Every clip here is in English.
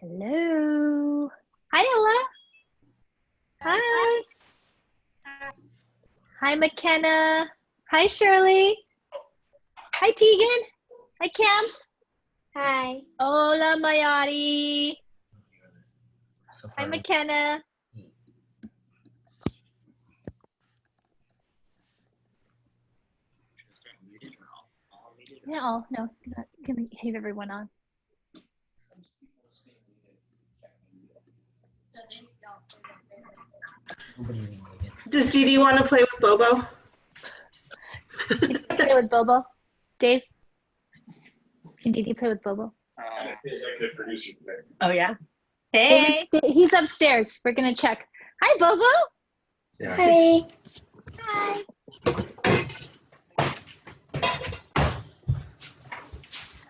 Hello. Hi, Ella. Hi. Hi, McKenna. Hi, Shirley. Hi, Tegan. Hi, Cam. Hi. Hola, Mayari. Hi, McKenna. No, can we have everyone on? Does Dee Dee want to play with Bobo? Play with Bobo. Dave, can Dee Dee play with Bobo? Oh, yeah. Hey. He's upstairs. We're going to check. Hi, Bobo. Yeah. Hey. Hi.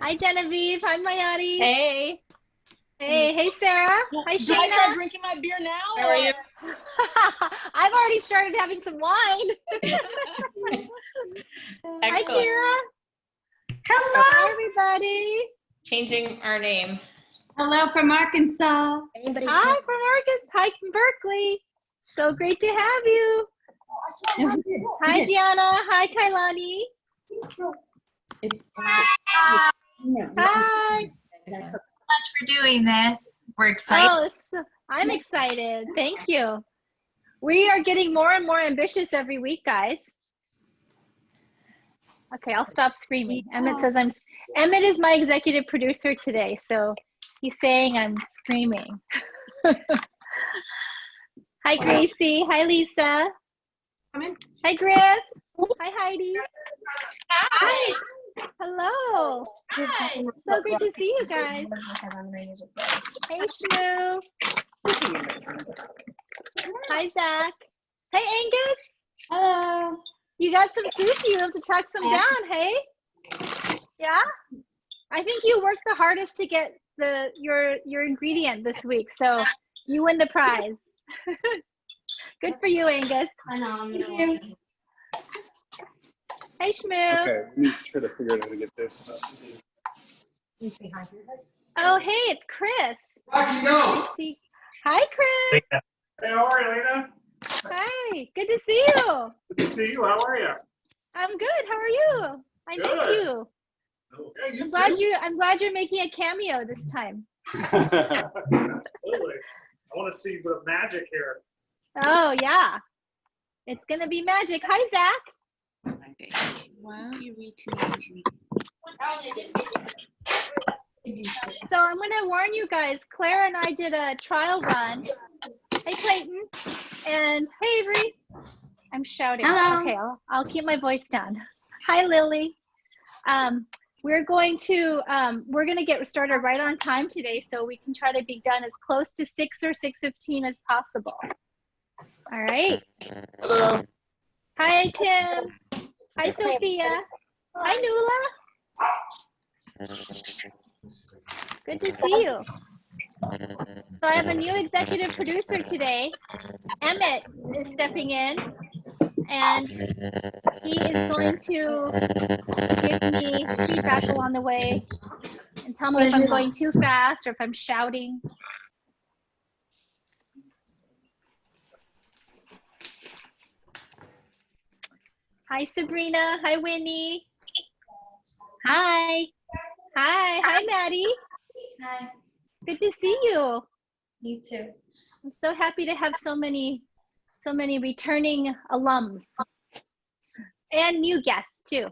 Hi, Genevieve. Hi, Mayari. Hey. Hey, Sarah. Hi, Do I start Shayna. drinking my beer now? How are you? I've already started having some wine. Hi, Excellent. Kira. Hello. Hi, everybody. Changing our name. Hello from Arkansas. Hi, from Arkansas. Hi, from Berkeley. So great to have you. Hi, Gianna. Hi, Kailani. It's Hi. Much for doing this. We're excited. Oh, I'm excited. Thank you. We are getting more and more ambitious every week, guys. Okay, I'll stop screaming. Emmett says Emmett is my executive producer today, so he's saying I'm screaming. Hi, Gracie. Hi, Lisa. Come in. Hi, Griff. Hi, Heidi. Hi. Hello. Hi. So good to see you guys. Hey, Shmoo. Hi, Zach. Hey, Angus. Hello. You got some sushi. You have to tuck some down, hey? Yeah? I think you worked the hardest to get your ingredient this week, so you win the prize. Good for you, Angus. Phenomenal. Hey, Shmoo. Okay, let me try to figure out how to get this. Oh, hey, it's Chris. Rocky, go! Hi, Chris. Hey, how are you, Lynna? Hi. Good to see you. Good to see you. How are you? I'm good. How are you? I miss Good. you. Okay, you I'm glad you're making a cameo this time. Absolutely. I want to see the magic here. Oh, yeah. It's going to be magic. Hi, Zach. Why don't you read to me? So I'm going to warn you guys, Claire and I did a trial run. Hey, Clayton. And hey, Avery. I'm shouting. Hello. Okay, I'll keep my voice down. Hi, Lily. We're going to get started right on time today so we can try to be done as close to 6 or 6:15 as possible. All right. Hello. Hi, Tim. Hi, Sophia. Hi, Nuala. Good to see you. So I have a new executive producer today. Emmett is stepping in, and he is going to give me feedback along the way and tell me if I'm going too fast or if I'm shouting. Hi, Sabrina. Hi, Winnie. Hi. Hi. Hi, Maddie. Hi. Good to see you. You too. I'm so happy to have so many returning alums and new guests too.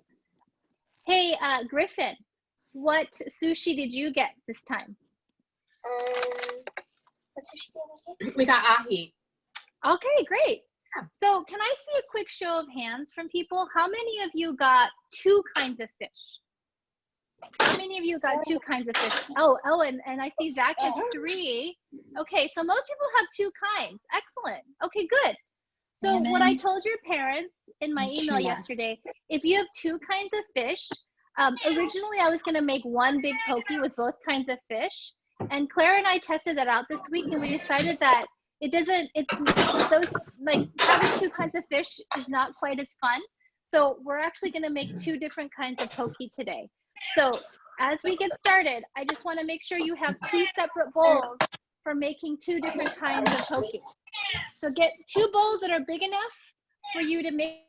Hey, Griffin, what sushi did you get this time? What sushi did we get? We got ahi. Okay, great. So can I see a quick show of hands from people? How many of you got 2 kinds of fish? How many of you got 2 kinds of fish? Oh, and I see Zach has 3. Okay, so most people have 2 kinds. Excellent. Okay, good. So what I told your parents in my email yesterday, if you have 2 kinds of fish, originally I was going to make one big poke with both kinds of fish. And Claire and I tested that out this week, and we decided that those, like, having 2 kinds of fish is not quite as fun. So we're actually going to make 2 different kinds of poke today. So as we get started, I just want to make sure you have 2 separate bowls for making 2 different kinds of poke. So get 2 bowls that are big enough for you to make.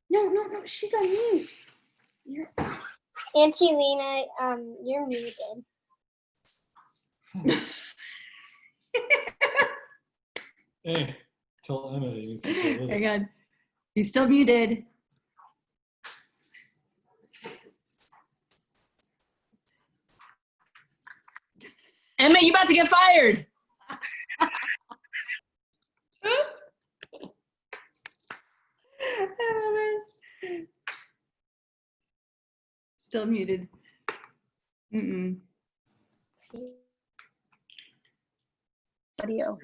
No, she's on mute. Auntie Lena, you're muted. Hey, tell Emma that he needs to get with it. Hang on. He's still muted. Emma, you about to get fired. I love it. Still muted. Mm-mm. Audio.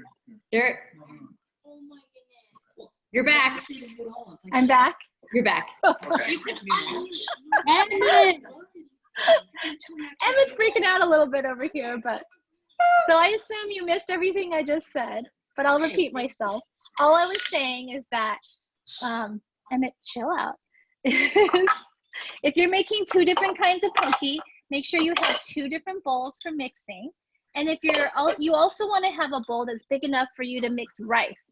You're back. I'm back. You're back. Emma's freaking out a little bit over here, but so I assume you missed everything I just said, but I'll repeat myself. All I was saying is that, Emmett, chill out. If you're making 2 different kinds of poke, make sure you have 2 different bowls for mixing. And if you also want to have a bowl that's big enough for you to mix rice.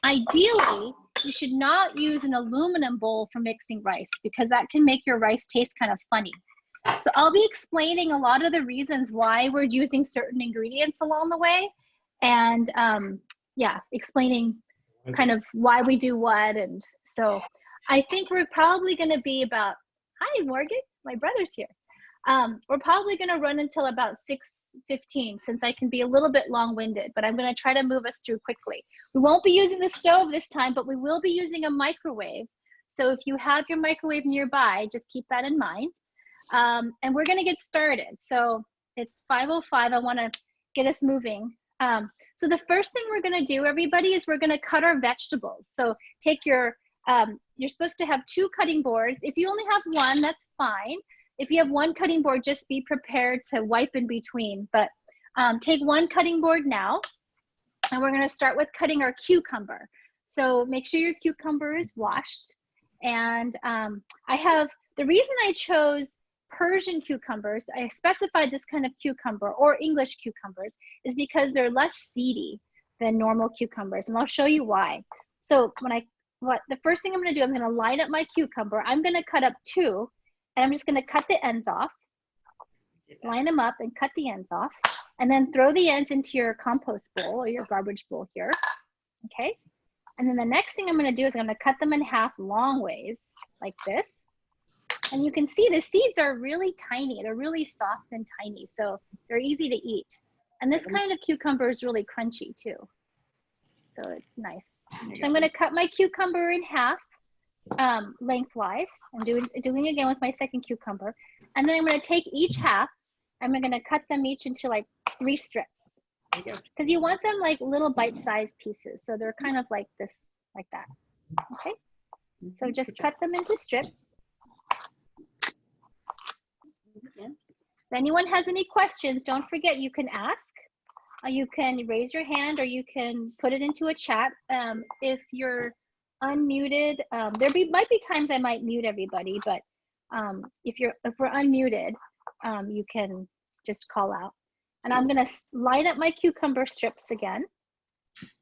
Ideally, you should not use an aluminum bowl for mixing rice because that can make your rice taste kind of funny. So I'll be explaining a lot of the reasons why we're using certain ingredients along the way. And yeah, explaining kind of why we do what. And so I think we're probably going to be about, hi, Morgan, my brother's here. We're probably going to run until about 6:15 since I can be a little bit long-winded, but I'm going to try to move us through quickly. We won't be using the stove this time, but we will be using a microwave. So if you have your microwave nearby, just keep that in mind. And we're going to get started. So it's 5:05. I want to get us moving. So the first thing we're going to do, everybody, is we're going to cut our vegetables. So take your, you're supposed to have 2 cutting boards. If you only have 1, that's fine. If you have 1 cutting board, just be prepared to wipe in between. But take 1 cutting board now, and we're going to start with cutting our cucumber. So make sure your cucumber is washed. And the reason I chose Persian cucumbers, I specified this kind of cucumber or English cucumbers, is because they're less seedy than normal cucumbers. And I'll show you why. So the first thing I'm going to do, I'm going to line up my cucumber. I'm going to cut up 2. And I'm just going to cut the ends off, line them up and cut the ends off, and then throw the ends into your compost bowl or your garbage bowl here, okay? And then the next thing I'm going to do is I'm going to cut them in half long ways, like this. And you can see the seeds are really tiny. They're really soft and tiny, so they're easy to eat. And this kind of cucumber is really crunchy too, so it's nice. So I'm going to cut my cucumber in half. Lengthwise. I'm doing again with my second cucumber. And then I'm going to take each half and I'm going to cut them each into like 3 strips. Because you want them like little bite-sized pieces. So they're kind of like this, like that. Okay? So just cut them into strips. If anyone has any questions, don't forget you can ask. You can raise your hand or you can put it into a chat. If you're unmuted, might be times I might mute everybody, but if we're unmuted, you can just call out. And I'm going to line up my cucumber strips again,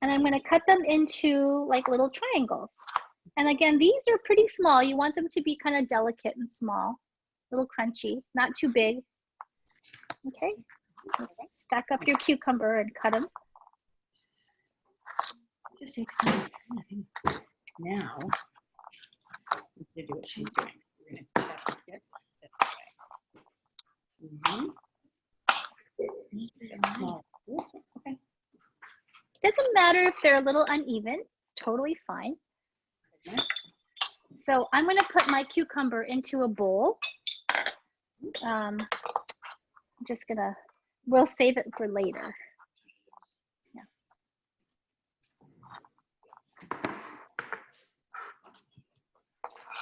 and I'm going to cut them into like little triangles. And again, these are pretty small. You want them to be kind of delicate and small, a little crunchy, not too big. Okay, just stack up your cucumber and cut them. Just takes some time. Now, we're going to do what she's doing. We're going to check it this way. Okay. Doesn't matter if they're a little uneven, it's totally fine. So I'm going to put my cucumber into a bowl. I'm just going to, we'll save it for later. Yeah.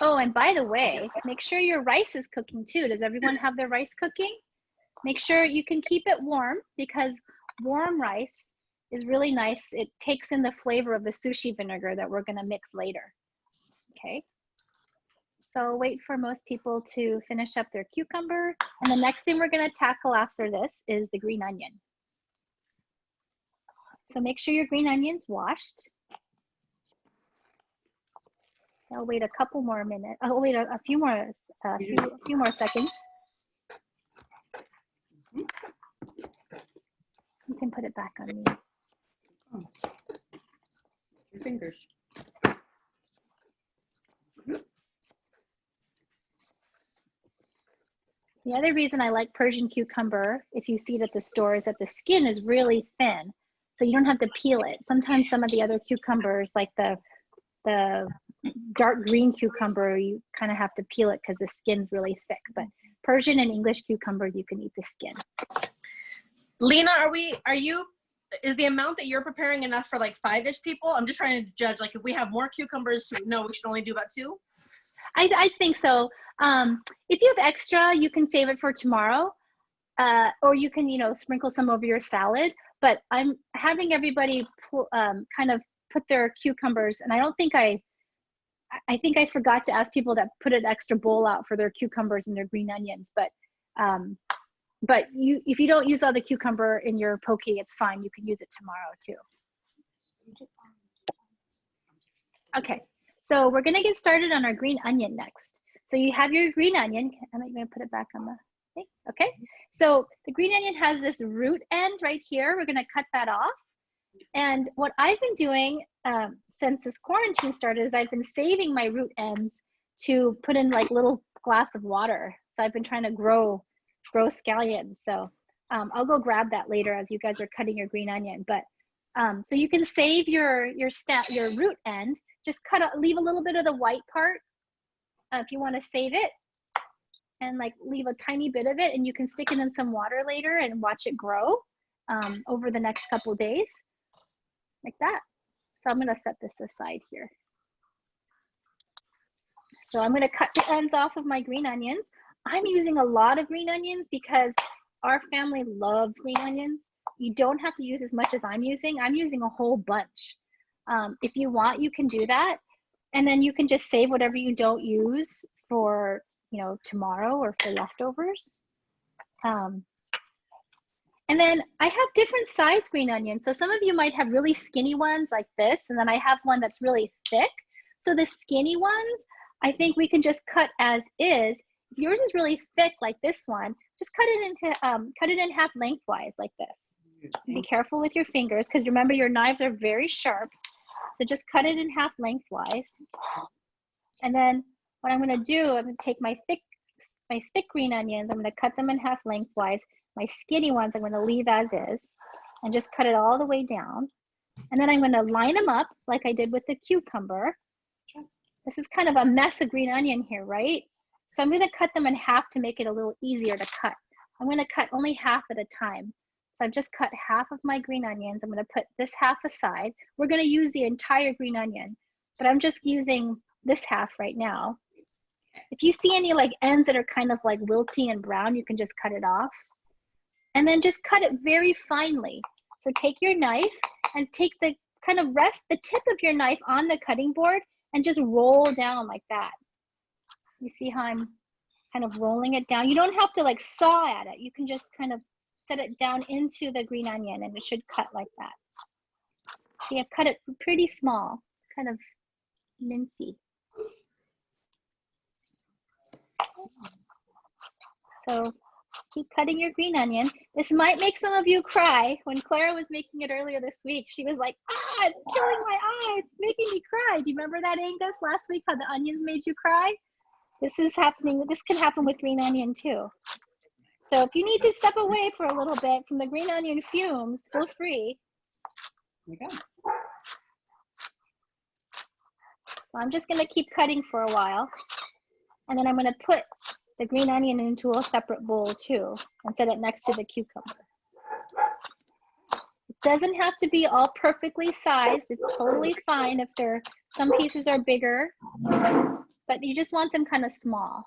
Oh, and by the way, make sure your rice is cooking too. Does everyone have their rice cooking? Make sure you can keep it warm because warm rice is really nice. It takes in the flavor of the sushi vinegar that we're gonna mix later. Okay. So wait for most people to finish up their cucumber. And the next thing we're gonna tackle after this is the green onion. So make sure your green onion's washed. I'll wait a couple more minutes. I'll wait a few more seconds. You can put it back on me. Your fingers. The other reason I like Persian cucumber, if you see it at the store, is that the skin is really thin, so you don't have to peel it. Sometimes some of the other cucumbers, like the dark green cucumber, you kind of have to peel it because the skin's really thick. But Persian and English cucumbers, you can eat the skin. Lynna, is the amount that you're preparing enough for like 5-ish people? I'm just trying to judge, like if we have more cucumbers, no, we should only do about 2? I think so. If you have extra, you can save it for tomorrow, or you can, sprinkle some over your salad. But I'm having everybody kind of put their cucumbers, and I think I forgot to ask people to put an extra bowl out for their cucumbers and their green onions. But if you don't use all the cucumber in your poke, it's fine. You can use it tomorrow too. Okay. So we're gonna get started on our green onion next. So you have your green onion. I'm gonna put it back on the thing. Okay. So the green onion has this root end right here. We're gonna cut that off. And what I've been doing since this quarantine started is I've been saving my root ends to put in like little glass of water. So I've been trying to grow scallions. So I'll go grab that later as you guys are cutting your green onion. But so you can save your root end. Just leave a little bit of the white part if you want to save it, and like leave a tiny bit of it, and you can stick it in some water later and watch it grow over the next couple days, like that. So I'm gonna set this aside here. So I'm gonna cut the ends off of my green onions. I'm using a lot of green onions because our family loves green onions. You don't have to use as much as I'm using. I'm using a whole bunch. If you want, you can do that. And then you can just save whatever you don't use for, tomorrow or for leftovers. And then I have different size green onions. So some of you might have really skinny ones like this, and then I have one that's really thick. So the skinny ones, I think we can just cut as is. If yours is really thick like this one, just cut it in half lengthwise like this. Be careful with your fingers because remember your knives are very sharp. So just cut it in half lengthwise. And then what I'm gonna do, I'm gonna take my thick green onions, I'm gonna cut them in half lengthwise. My skinny ones I'm gonna leave as is and just cut it all the way down. And then I'm gonna line them up like I did with the cucumber. This is kind of a mess of green onion here, right? So I'm gonna cut them in half to make it a little easier to cut. I'm gonna cut only half at a time. So I've just cut half of my green onions. I'm gonna put this half aside. We're gonna use the entire green onion, but I'm just using this half right now. If you see any like ends that are kind of like wilty and brown, you can just cut it off. And then just cut it very finely. So take your knife and take the rest the tip of your knife on the cutting board and just roll down like that. You see how I'm kind of rolling it down? You don't have to like saw at it. You can just kind of set it down into the green onion and it should cut like that. See, I've cut it pretty small, kind of mincy. So keep cutting your green onion. This might make some of you cry. When Clara was making it earlier this week, she was like, it's killing my eye, it's making me cry. Do you remember that, Angus, last week, how the onions made you cry? This can happen with green onion too. So if you need to step away for a little bit from the green onion fumes, feel free. Here we go. So I'm just gonna keep cutting for a while. And then I'm gonna put the green onion into a separate bowl too and set it next to the cucumber. It doesn't have to be all perfectly sized. It's totally fine if some pieces are bigger, but you just want them kind of small.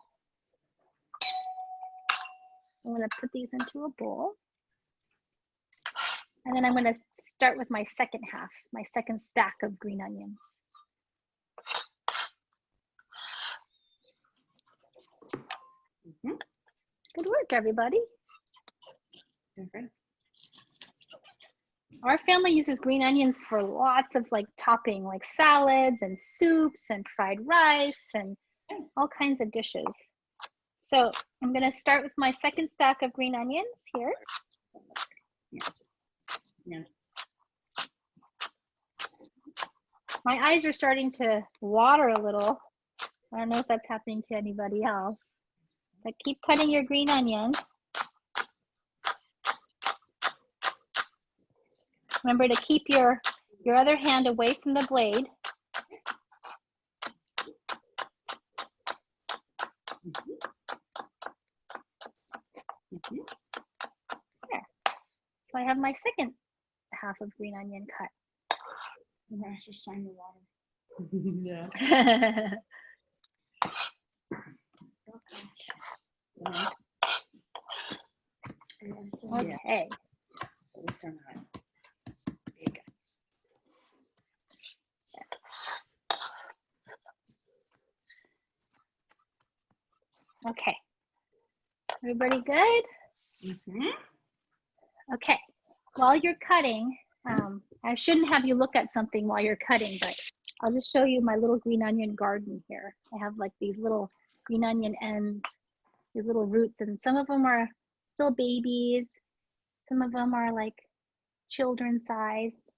I'm gonna put these into a bowl. And then I'm going to start with my second half, my second stack of green onions. Good work, everybody. Okay. Our family uses green onions for lots of like topping, like salads and soups and fried rice and all kinds of dishes. So I'm going to start with my second stack of green onions here. Yeah. My eyes are starting to water a little. I don't know if that's happening to anybody else. But keep cutting your green onion. Remember to keep your other hand away from the blade. There. So I have my second half of green onion cut. And then it's just time to water. Yeah. Okay. At least they're not big. Okay. Everybody good? Okay. While you're cutting, I shouldn't have you look at something while you're cutting, but I'll just show you my little green onion garden here. I have like these little green onion ends, these little roots, and some of them are still babies. Some of them are like children sized.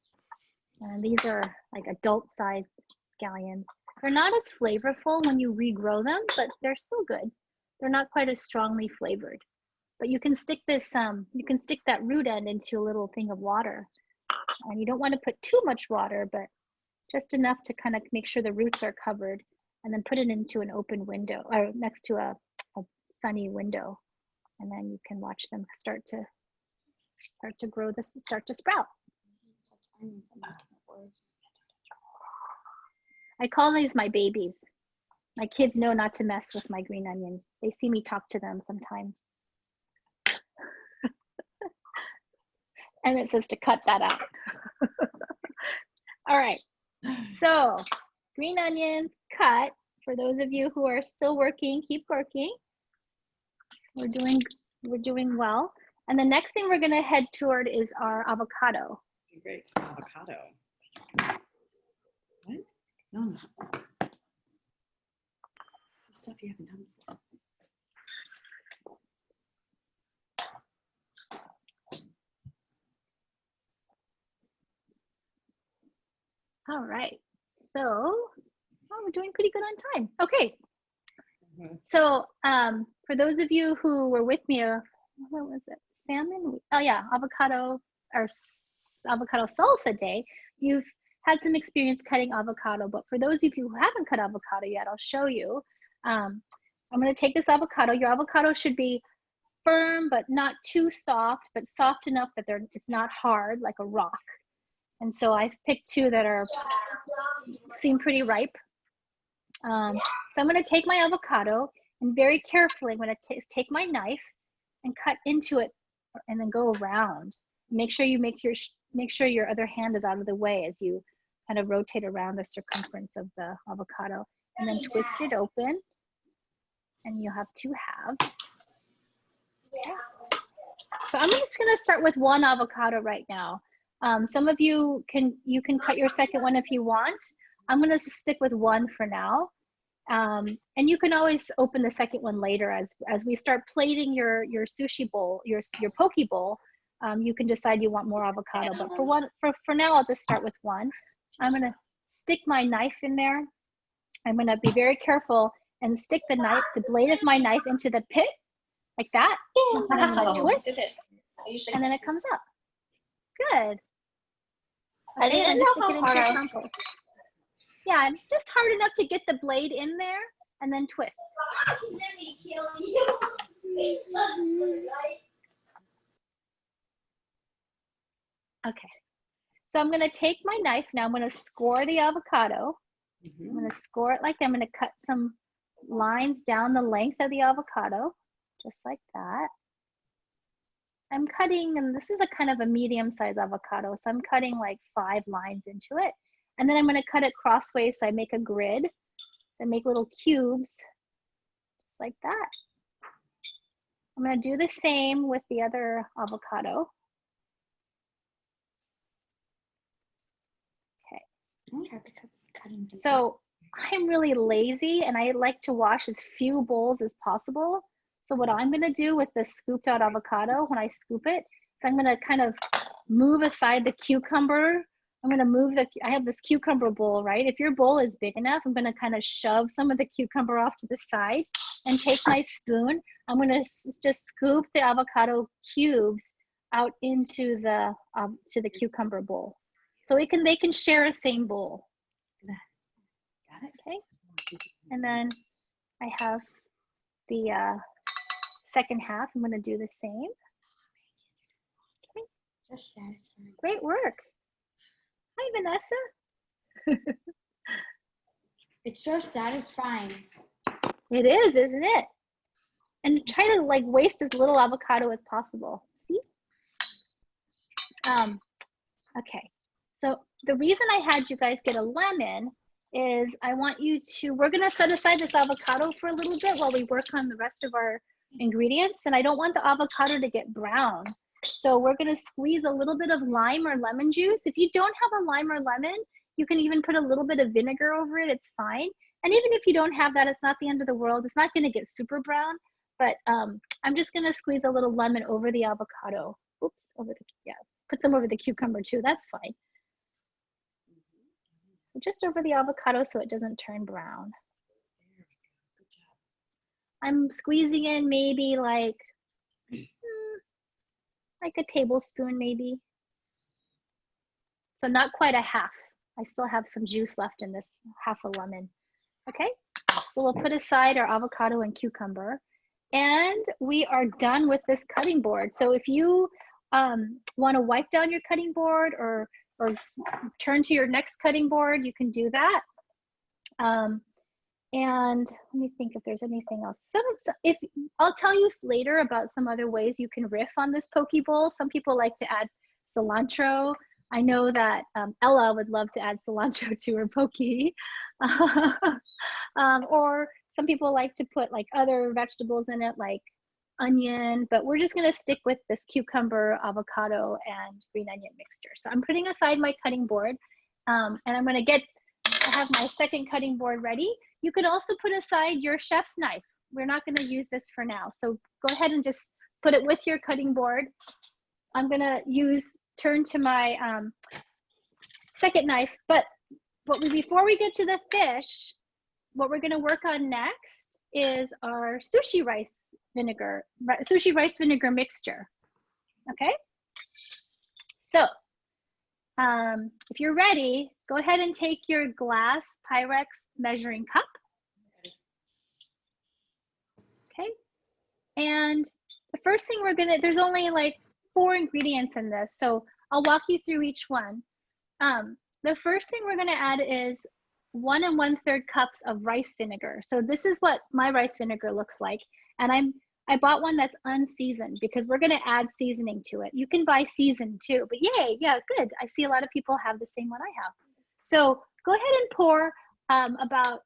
And these are like adult sized scallions. They're not as flavorful when you regrow them, but they're still good. They're not quite as strongly flavored. But you can stick this, you can stick that root end into a little thing of water. And you don't want to put too much water, but just enough to kind of make sure the roots are covered, and then put it into an open window or next to a sunny window. And then you can watch them start to grow, start to sprout. I call these my babies. My kids know not to mess with my green onions. They see me talk to them sometimes. And it says to cut that out. All right, so green onions cut. For those of you who are still working, keep working. We're doing well. And the next thing we're gonna head toward is our avocado. Great. Avocado. What? No. Stuff you haven't done before. All right, so we're doing pretty good on time. Okay, so for those of you who were with me, what was it? Salmon? Oh yeah, avocado or avocado salsa day. You've had some experience cutting avocado, but for those of you who haven't cut avocado yet, I'll show you. I'm going to take this avocado. Your avocado should be firm, but not too soft, but soft enough that it's not hard like a rock. And so I've picked two that seem pretty ripe. So I'm going to take my avocado, and very carefully I'm going to take my knife and cut into it, and then go around. Make sure your other hand is out of the way as you kind of rotate around the circumference of the avocado, and then twist it open, and you'll have two halves. So I'm just going to start with one avocado right now. Some of you can cut your second one if you want. I'm going to stick with one for now. And you can always open the second one later as we start plating your sushi bowl, your poke bowl. You can decide you want more avocado, but for now, I'll just start with one. I'm going to stick my knife in there. I'm going to be very careful and stick the blade of my knife into the pit like that. And I twist, and then it comes up. Good. I didn't know how hard I was. Yeah, just hard enough to get the blade in there, and then twist. Okay, so I'm going to take my knife now. I'm going to score the avocado. I'm going to score it like that. I'm going to cut some lines down the length of the avocado, just like that. I'm cutting, and this is a kind of a medium-sized avocado, so I'm cutting like 5 lines into it. And then I'm gonna cut it crossways, so I make a grid. I make little cubes, just like that. I'm gonna do the same with the other avocado. Okay. So I'm really lazy and I like to wash as few bowls as possible. So what I'm gonna do with the scooped out avocado, when I scoop it, is I'm gonna kind of move aside the cucumber. I'm gonna move I have this cucumber bowl, right? If your bowl is big enough, I'm gonna kind of shove some of the cucumber off to the side and take my spoon. I'm gonna just scoop the avocado cubes out into the to the cucumber bowl. So they can share a same bowl. Got it? Okay. And then I have the second half. I'm gonna do the same. Okay. So satisfying. Great work. Hi, Vanessa. It's so satisfying. It is, isn't it? And try to like waste as little avocado as possible. See? Okay. So the reason I had you guys get a lemon is I want you to, we're gonna set aside this avocado for a little bit while we work on the rest of our ingredients. And I don't want the avocado to get brown. So we're gonna squeeze a little bit of lime or lemon juice. If you don't have a lime or lemon, you can even put a little bit of vinegar over it, it's fine. And even if you don't have that, it's not the end of the world. It's not gonna get super brown, but I'm just gonna squeeze a little lemon over the avocado. Oops, put some over the cucumber too, that's fine. Just over the avocado so it doesn't turn brown. I'm squeezing in maybe like a tablespoon maybe. So not quite a half. I still have some juice left in this half a lemon. Okay, so we'll put aside our avocado and cucumber. And we are done with this cutting board. So if you want to wipe down your cutting board or turn to your next cutting board, you can do that. And let me think if there's anything else. I'll tell you later about some other ways you can riff on this poke bowl. Some people like to add cilantro. I know that Ella would love to add cilantro to her poke. Or some people like to put like other vegetables in it, like onion, but we're just gonna stick with this cucumber, avocado, and green onion mixture. So I'm putting aside my cutting board, and I'm gonna I have my second cutting board ready. You can also put aside your chef's knife. We're not gonna use this for now. So go ahead and just put it with your cutting board. I'm gonna turn to my second knife, but before we get to the fish, what we're gonna work on next is our sushi rice vinegar mixture. Okay, so if you're ready, go ahead and take your glass Pyrex measuring cup. Okay, and the first thing there's only like 4 ingredients in this, so I'll walk you through each one. The first thing we're gonna add is 1 1/3 cups of rice vinegar. So this is what my rice vinegar looks like. And I bought one that's unseasoned because we're gonna add seasoning to it. You can buy seasoned too, but yay, yeah, good. I see a lot of people have the same one I have. So go ahead and pour about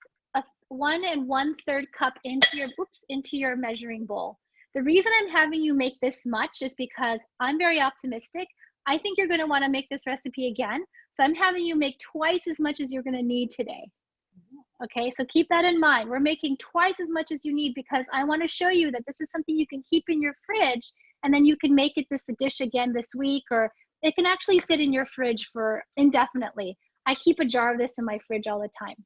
1 1/3 cup into your measuring bowl. The reason I'm having you make this much is because I'm very optimistic. I think you're gonna wanna make this recipe again. So I'm having you make twice as much as you're gonna need today. Okay, so keep that in mind. We're making twice as much as you need because I wanna show you that this is something you can keep in your fridge and then you can make it this dish again this week, or it can actually sit in your fridge for indefinitely. I keep a jar of this in my fridge all the time.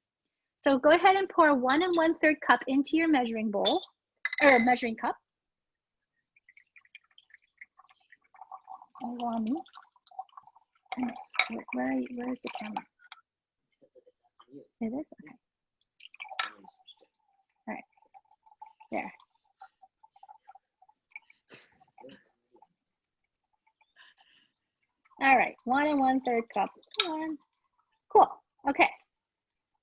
So go ahead and pour 1 1/3 cup into your measuring bowl, or measuring cup. Where is the camera? It is? Okay. All right. There. All right. 1 1/3 cup. Come on. Cool. Okay.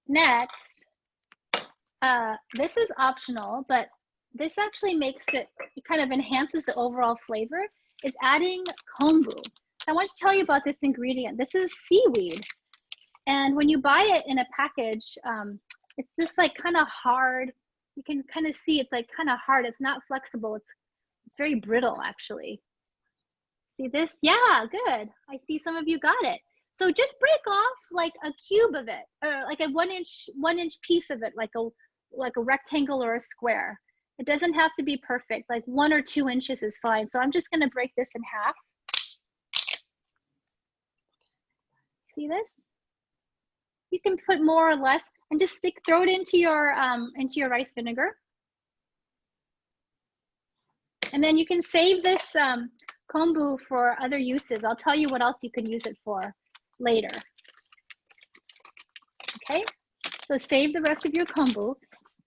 Next, this is optional, but this actually makes it kind of enhances the overall flavor. is adding kombu. I want to tell you about this ingredient. This is seaweed. And when you buy it in a package, it's just like kind of hard. You can kind of see it's like kind of hard. It's not flexible. It's very brittle actually. See this? Yeah, good. I see some of you got it. So just break off like a cube of it, or like a one inch piece of it, like a rectangle or a square. It doesn't have to be perfect. Like 1 or 2 inches is fine. So I'm just gonna break this in half. See this? You can put more or less, and just throw it into your rice vinegar. And then you can save this kombu for other uses. I'll tell you what else you can use it for later. Okay, so save the rest of your kombu.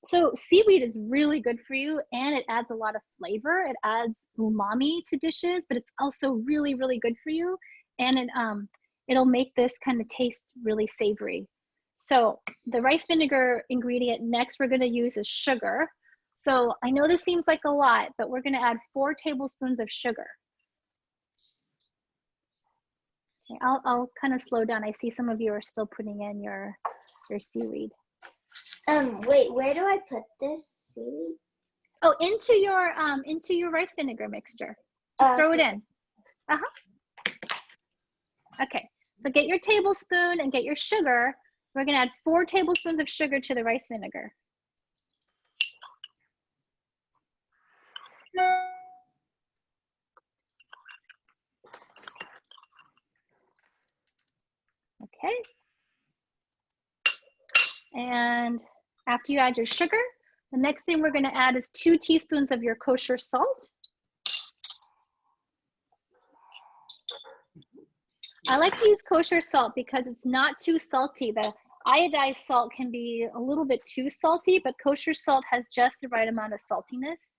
So seaweed is really good for you, and it adds a lot of flavor. It adds umami to dishes, but it's also really, really good for you. And it'll make this kind of taste really savory. So the rice vinegar ingredient next we're gonna use is sugar. So I know this seems like a lot, but we're gonna add 4 tablespoons of sugar. Okay, I'll kind of slow down. I see some of you are still putting in your seaweed. Wait, where do I put this seaweed? Oh, into your rice vinegar mixture. Just throw it in. Okay, so get your tablespoon and get your sugar. We're gonna add 4 tablespoons of sugar to the rice vinegar. Okay. And after you add your sugar, the next thing we're gonna add is 2 teaspoons of your kosher salt. I like to use kosher salt because it's not too salty. The iodized salt can be a little bit too salty, but kosher salt has just the right amount of saltiness.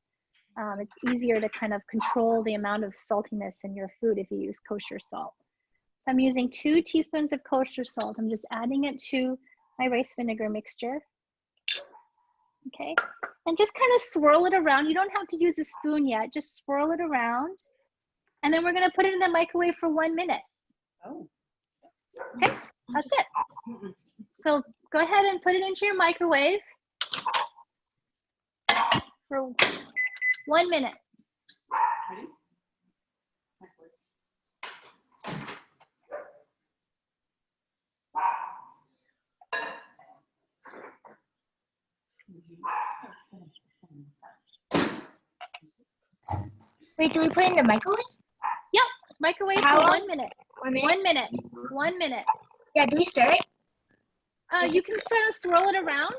It's easier to kind of control the amount of saltiness in your food if you use kosher salt. So I'm using 2 teaspoons of kosher salt. I'm just adding it to my rice vinegar mixture. Okay, and just kind of swirl it around. You don't have to use a spoon yet, just swirl it around. And then we're gonna put it in the microwave for 1 minute. Oh. Okay, that's it. So go ahead and put it into your microwave for 1 minute. Ready? Wait, do we put it in the microwave? Yep, microwave How for long? 1 minute. 1 minute? 1 minute. 1 minute. Yeah, do we stir it? You can sort of swirl it around,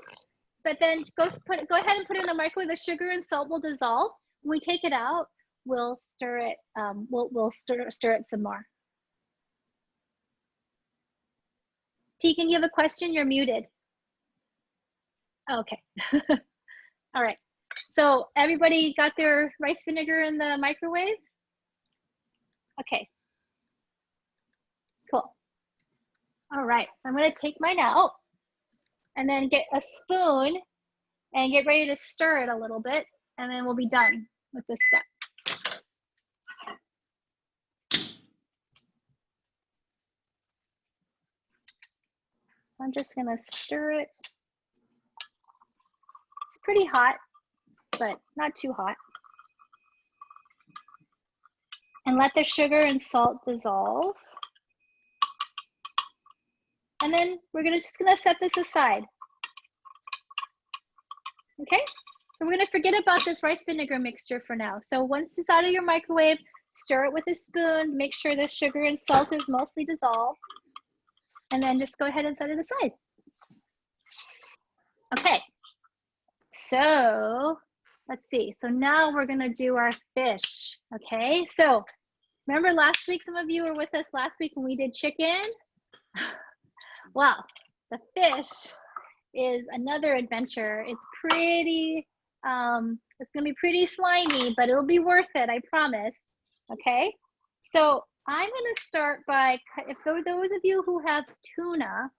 but then go ahead and put it in the microwave. The sugar and salt will dissolve. When we take it out, we'll stir it. We'll stir it some more. Tegan, you have a question? You're muted. Okay. All right. So everybody got their rice vinegar in the microwave? Okay. Cool. All right. So I'm going to take mine out and then get a spoon and get ready to stir it a little bit, and then we'll be done with this step. I'm just going to stir it. It's pretty hot, but not too hot. And let the sugar and salt dissolve. And then we're just gonna set this aside. Okay, so we're gonna forget about this rice vinegar mixture for now. So once it's out of your microwave, stir it with a spoon, make sure the sugar and salt is mostly dissolved, and then just go ahead and set it aside. Okay, so let's see. So now we're gonna do our fish, okay? So remember last week, some of you were with us last week when we did chicken? Well, the fish is another adventure. It's pretty, it's gonna be pretty slimy, but it'll be worth it, I promise, okay? So I'm gonna start by, for those of you who have tuna,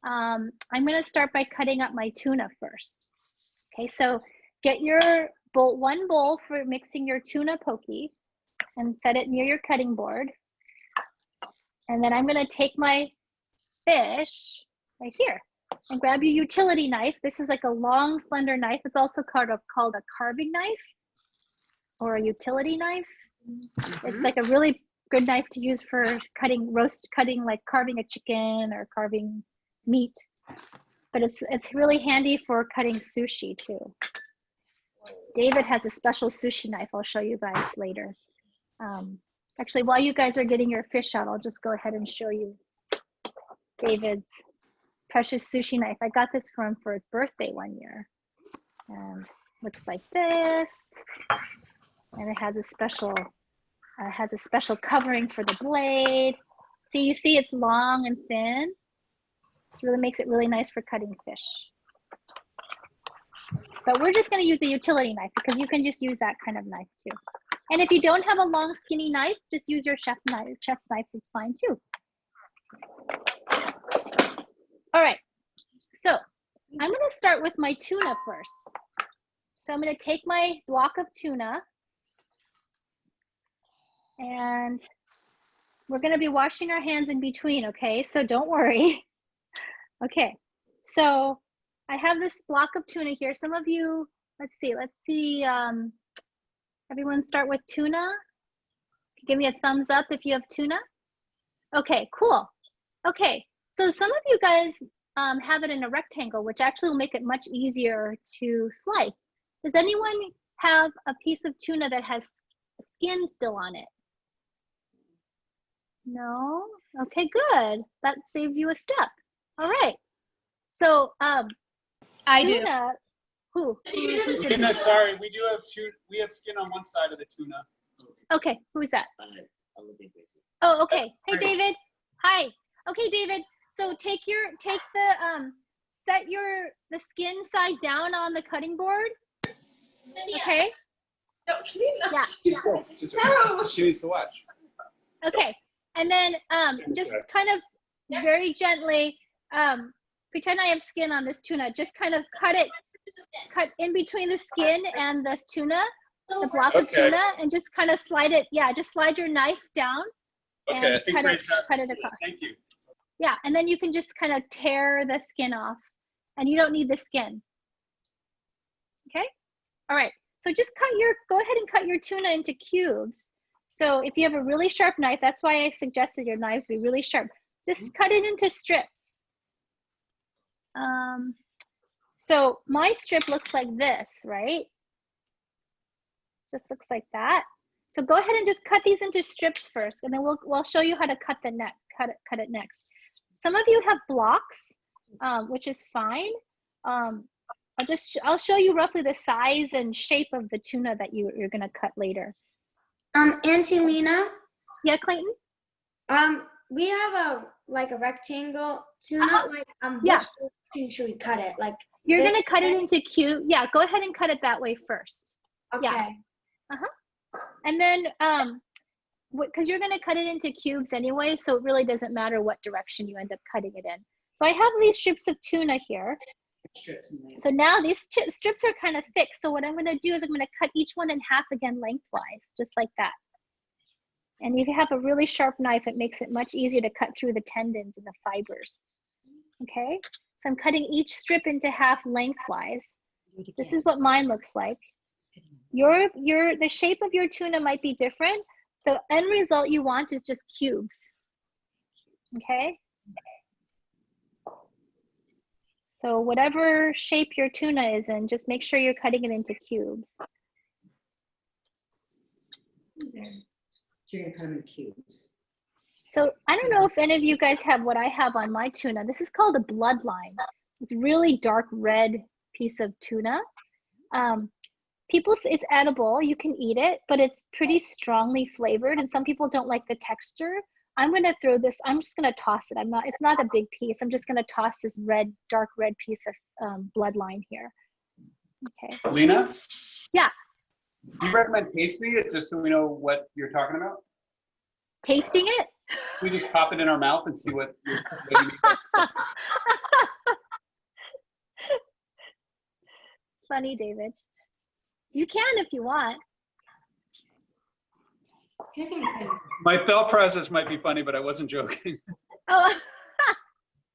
I'm gonna start by cutting up my tuna first. Okay, so get your bowl, 1 bowl for mixing your tuna poke, and set it near your cutting board. And then I'm gonna take my fish right here and grab your utility knife. This is like a long, slender knife. It's also called a carving knife or a utility knife. It's like a really good knife to use for cutting, like carving a chicken or carving meat. But it's really handy for cutting sushi too. David has a special sushi knife I'll show you guys later. Actually, while you guys are getting your fish out, I'll just go ahead and show you David's precious sushi knife. I got this for him for his birthday one year. And looks like this. And it has a special covering for the blade. See, you see it's long and thin. It really makes it really nice for cutting fish. But we're just going to use a utility knife because you can just use that kind of knife too. And if you don't have a long skinny knife, just use your chef's knives, it's fine too. All right, so I'm going to start with my tuna first. So I'm going to take my block of tuna and we're going to be washing our hands in between, okay? So don't worry. Okay, so I have this block of tuna here. Some of you, let's see, everyone start with tuna. Give me a thumbs up if you have tuna. Okay, cool. Okay, so some of you guys have it in a rectangle, which actually will make it much easier to slice. Does anyone have a piece of tuna that has skin still on it? No? Okay, good. That saves you a step. All right. So I do. tuna, who said Lynna, sorry, we have skin on one side of the tuna. okay, who's that? Oh, okay. Hey, David. Hi. Okay, David. So set the skin side down on the cutting board. Okay. Yeah. She needs to watch. Okay. And then just kind of very gently pretend I have skin on this tuna. Just kind of cut in between the skin and this tuna, the block of tuna, and just kind of slide it. Yeah, just slide your knife down and cut it across. Thank you. Yeah, and then you can just kind of tear the skin off, and you don't need the skin. Okay. All right. So just go ahead and cut your tuna into cubes. So if you have a really sharp knife, that's why I suggested your knives be really sharp. Just cut it into strips. So my strip looks like this, right? Just looks like that. So go ahead and just cut these into strips first, and then we'll show you how to cut it next. Some of you have blocks, which is fine. I'll show you roughly the size and shape of the tuna that you're gonna cut later. Auntie Lynna? Yeah, Clayton? We have a rectangle tuna. Yeah. Which direction should we cut it? Like you're gonna cut it into cube. Yeah, go ahead and cut it that way first. Okay. Yeah. And then because you're gonna cut it into cubes anyway, so it really doesn't matter what direction you end up cutting it in. So I have these strips of tuna here. So now these strips are kind of thick. So what I'm gonna do is I'm gonna cut each one in half again lengthwise, just like that. And if you have a really sharp knife, it makes it much easier to cut through the tendons and the fibers. Okay, so I'm cutting each strip into half lengthwise. This is what mine looks like. The shape of your tuna might be different. The end result you want is just cubes. Okay. So whatever shape your tuna is in, just make sure you're cutting it into cubes. You're gonna cut them in cubes. So I don't know if any of you guys have what I have on my tuna. This is called a bloodline. It's really dark red piece of tuna. It's edible, you can eat it, but it's pretty strongly flavored and some people don't like the texture. I'm gonna throw this, I'm just gonna toss it. It's not a big piece. I'm just gonna toss this dark red piece of bloodline here. Okay. Lynna? Yeah. Do you recommend tasting it just so we know what you're talking about? Tasting it? We just pop it in our mouth and see what you Funny, David. You can if you want. My thought process might be funny, but I wasn't joking. Oh,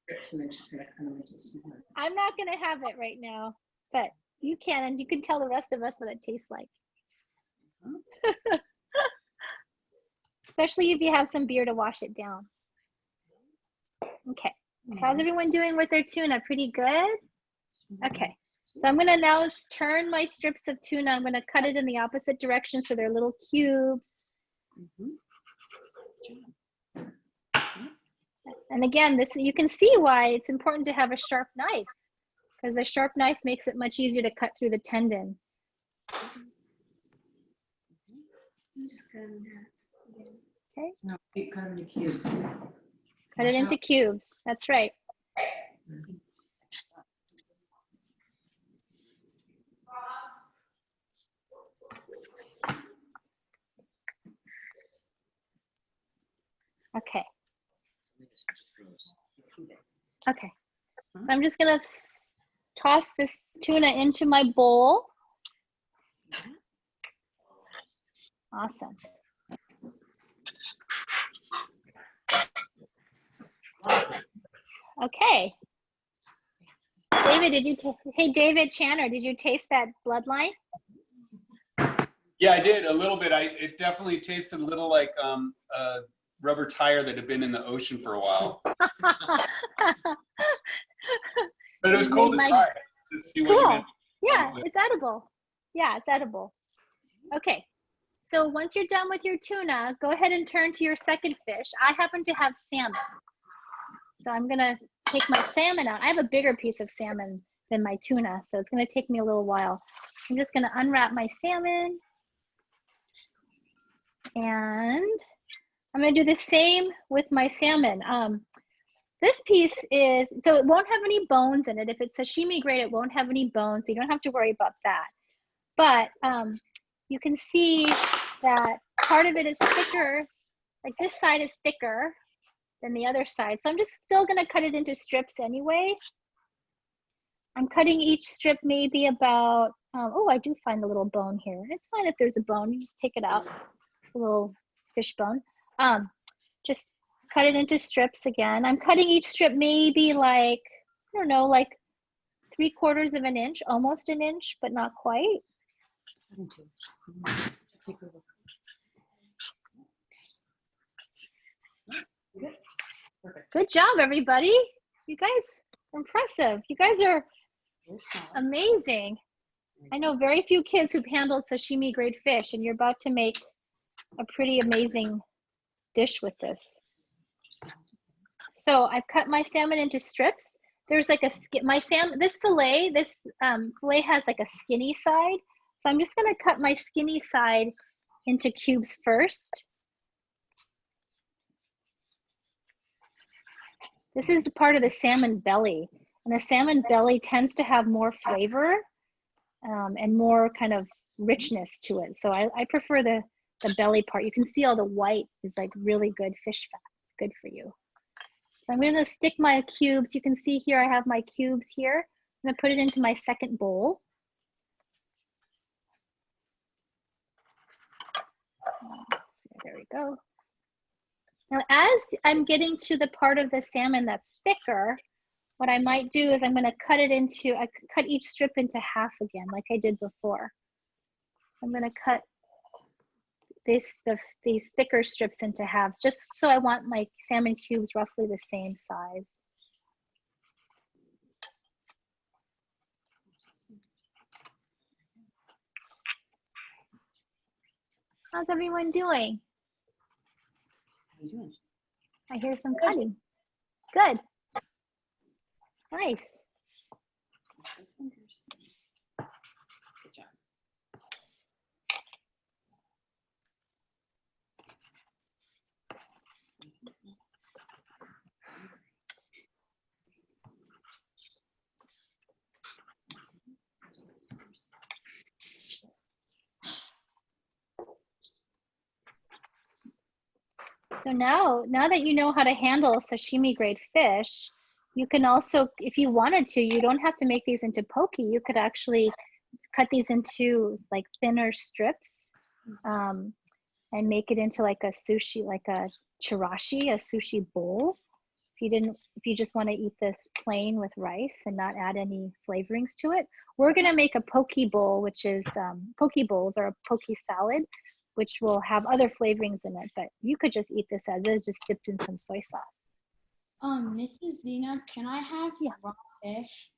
Strips and then she's gonna cut them into smaller. I'm not gonna have it right now, but you can, and you can tell the rest of us what it tastes like. Especially if you have some beer to wash it down. Okay, how's everyone doing with their tuna? Pretty good? Okay, so I'm gonna now turn my strips of tuna. I'm gonna cut it in the opposite direction so they're little cubes. And again, this you can see why it's important to have a sharp knife, because a sharp knife makes it much easier to cut through the tendon. Okay. No, you cut them into cubes. Cut it into cubes. That's right. Okay. Okay. So I'm just gonna toss this tuna into my bowl. Awesome. Okay. David, did you, hey, David Channer, did you taste that bloodline? Yeah, I did a little bit. It definitely tasted a little like a rubber tire that had been in the ocean for a while. But it was cool to try it, to see what you meant. Yeah, it's edible. Yeah, it's edible. Okay. So once you're done with your tuna, go ahead and turn to your second fish. I happen to have salmon. So I'm gonna take my salmon out. I have a bigger piece of salmon than my tuna, so it's gonna take me a little while. I'm just gonna unwrap my salmon. And I'm gonna do the same with my salmon. This piece is, so it won't have any bones in it. If it's sashimi grade, it won't have any bones, so you don't have to worry about that. But you can see that part of it is thicker, like this side is thicker than the other side. So I'm just still gonna cut it into strips anyway. I'm cutting each strip maybe about, oh, I do find a little bone here. It's fine if there's a bone, you just take it out, a little fish bone. Just cut it into strips again. I'm cutting each strip maybe like, I don't know, like 3/4 of an inch, almost an inch, but not quite. Good job, everybody. You guys are impressive. You guys are amazing. I know very few kids who've handled sashimi grade fish, and you're about to make a pretty amazing dish with this. So I've cut my salmon into strips. There's like a this fillet has like a skinny side. So I'm just gonna cut my skinny side into cubes first. This is the part of the salmon belly. And the salmon belly tends to have more flavor and more kind of richness to it. So I prefer the belly part. You can see all the white is like really good fish fat. It's good for you. So I'm gonna stick my cubes. You can see here I have my cubes here. I'm gonna put it into my second bowl. There we go. Now, as I'm getting to the part of the salmon that's thicker, what I might do is I'm going to cut each strip into half again, like I did before. So I'm going to cut these thicker strips into halves, just so I want my salmon cubes roughly the same size. How's everyone doing? I hear some cutting. Good. Nice. Good job. So now that you know how to handle sashimi grade fish, you can also, if you wanted to, you don't have to make these into poke. You could actually cut these into like thinner strips. And and make it into like a sushi, like a chirashi, a sushi bowl. If you just want to eat this plain with rice and not add any flavorings to it, we're going to make a poke bowl, which is poke bowls or a poke salad, which will have other flavorings in it. But you could just eat this as is, just dipped in some soy sauce. Mrs. Lynna, can I have raw fish?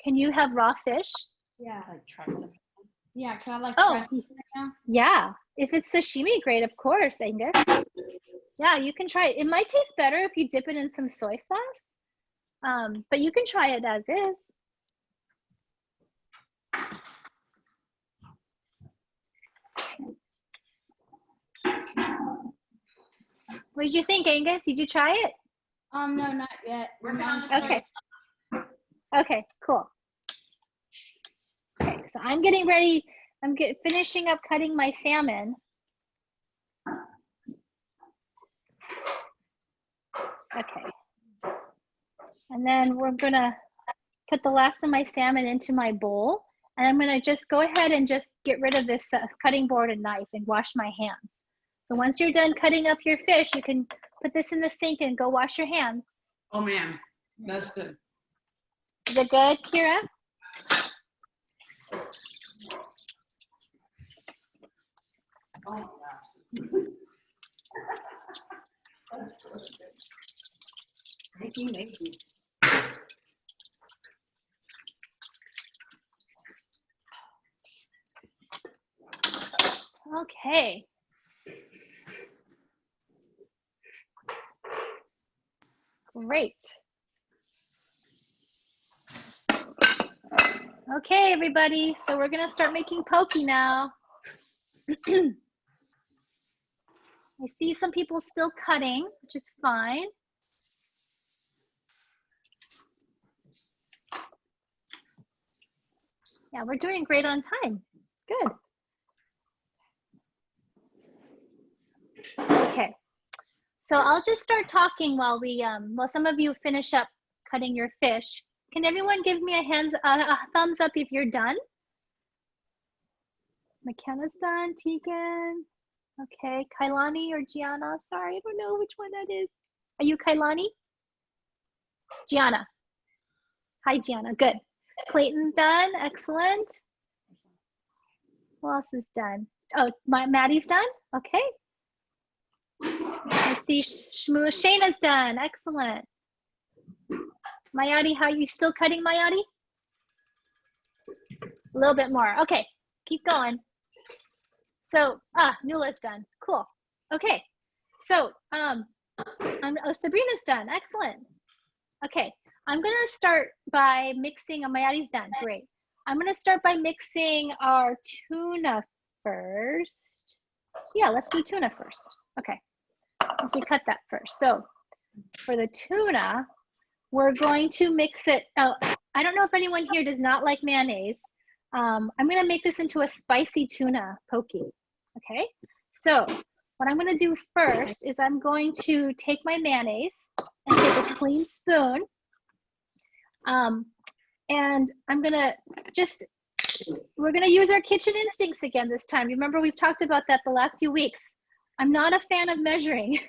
Can you have raw fish? Yeah. Like try something. Yeah, can I like Oh, try right now? yeah. If it's sashimi, great, of course, Angus. Yeah, you can try it. It might taste better if you dip it in some soy sauce, but you can try it as is. What did you think, Angus? Did you try it? No, not yet. Okay. Okay, cool. Okay, so I'm getting ready. I'm finishing up cutting my salmon. Okay. And then we're gonna put the last of my salmon into my bowl. And I'm gonna just go ahead and just get rid of this cutting board and knife and wash my hands. So once you're done cutting up your fish, you can put this in the sink and go wash your hands. Oh man, that's good. Is it good, Kira? Oh my gosh. Thank you, Macy. Okay. Great. Okay, everybody. So we're gonna start making poke now. I see some people still cutting, which is fine. Yeah, we're doing great on time. Good. Okay. So I'll just start talking while while some of you finish up cutting your fish. Can everyone give me a thumbs up if you're done? McKenna's done, Tegan. Okay, Kailani or Gianna? Sorry, I don't know which one that is. Are you Kailani? Gianna. Hi, Gianna. Good. Clayton's done. Excellent. Who else is done? Oh, Maddie's done. Okay. I see Shayna's done. Excellent. Mayadi, how are you still cutting, Mayadi? A little bit more. Okay, keep going. So, Nula's done. Cool. Okay, so Sabrina's done. Excellent. Okay, I'm gonna start by mixing. Mayadi's done. Great. I'm gonna start by mixing our tuna first. Yeah, let's do tuna first. Okay, as we cut that first. So, for the tuna, we're going to mix it. Oh, I don't know if anyone here does not like mayonnaise. I'm gonna make this into a spicy tuna poke. Okay, so what I'm gonna do first is I'm going to take my mayonnaise and take a clean spoon. And I'm gonna we're gonna use our kitchen instincts again this time. Remember, we've talked about that the last few weeks. I'm not a fan of measuring,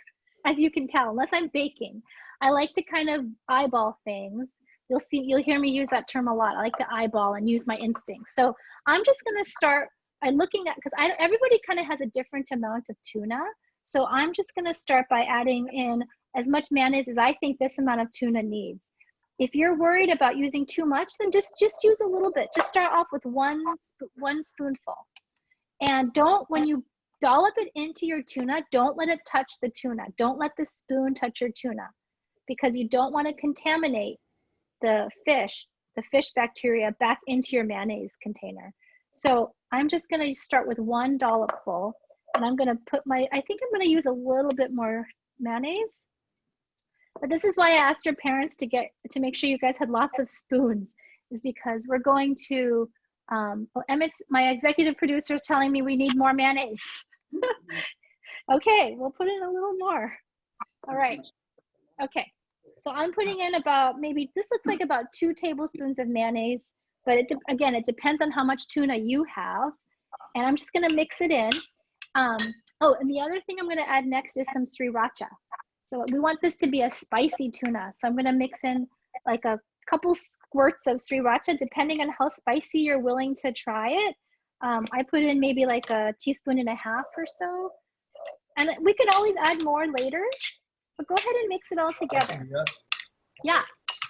as you can tell, unless I'm baking. I like to kind of eyeball things. You'll hear me use that term a lot. I like to eyeball and use my instincts. So I'm just gonna start by looking at, because everybody kind of has a different amount of tuna. So I'm just gonna start by adding in as much mayonnaise as I think this amount of tuna needs. If you're worried about using too much, then just use a little bit. Just start off with one spoonful. And when you dollop it into your tuna, don't let it touch the tuna. Don't let the spoon touch your tuna, because you don't want to contaminate the fish bacteria back into your mayonnaise container. So I'm just going to start with one dollop full, and I'm going to put I think I'm going to use a little bit more mayonnaise. But this is why I asked your parents to make sure you guys had lots of spoons, is because we're going to, my executive producer is telling me we need more mayonnaise. Okay, we'll put in a little more. All right. Okay, so I'm putting in about this looks like about 2 tablespoons of mayonnaise, but again, it depends on how much tuna you have. And I'm just gonna mix it in. Oh, and the other thing I'm going to add next is some sriracha. So we want this to be a spicy tuna. So I'm going to mix in like a couple squirts of sriracha, depending on how spicy you're willing to try it. I put in maybe like a teaspoon and a half or so. And we can always add more later, but go ahead and mix it all together. Yeah.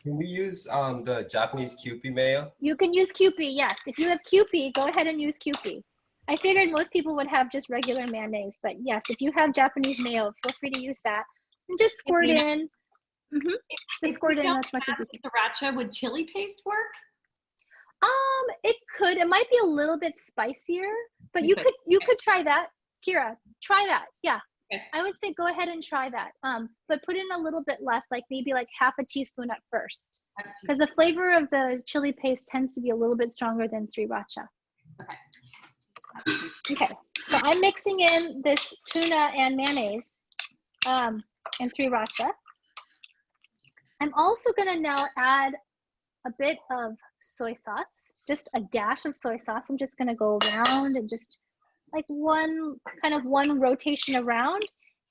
Can we use the Japanese Kewpie mayo? You can use Kewpie, yes. If you have Kewpie, go ahead and use Kewpie. I figured most people would have just regular mayonnaise, but yes, if you have Japanese mayo, feel free to use that. And just squirt in. Just squirt in as much as you can. Sriracha, would chili paste work? It could. It might be a little bit spicier, but you could try that. Kira, try that. Yeah. Okay. I would say go ahead and try that. But put in a little bit less, like maybe like half a teaspoon at first. Because the flavor of the chili paste tends to be a little bit stronger than sriracha. Okay. Okay, so I'm mixing in this tuna and mayonnaise and sriracha. I'm also gonna now add a bit of soy sauce, just a dash of soy sauce. I'm just gonna go around and just like one rotation around,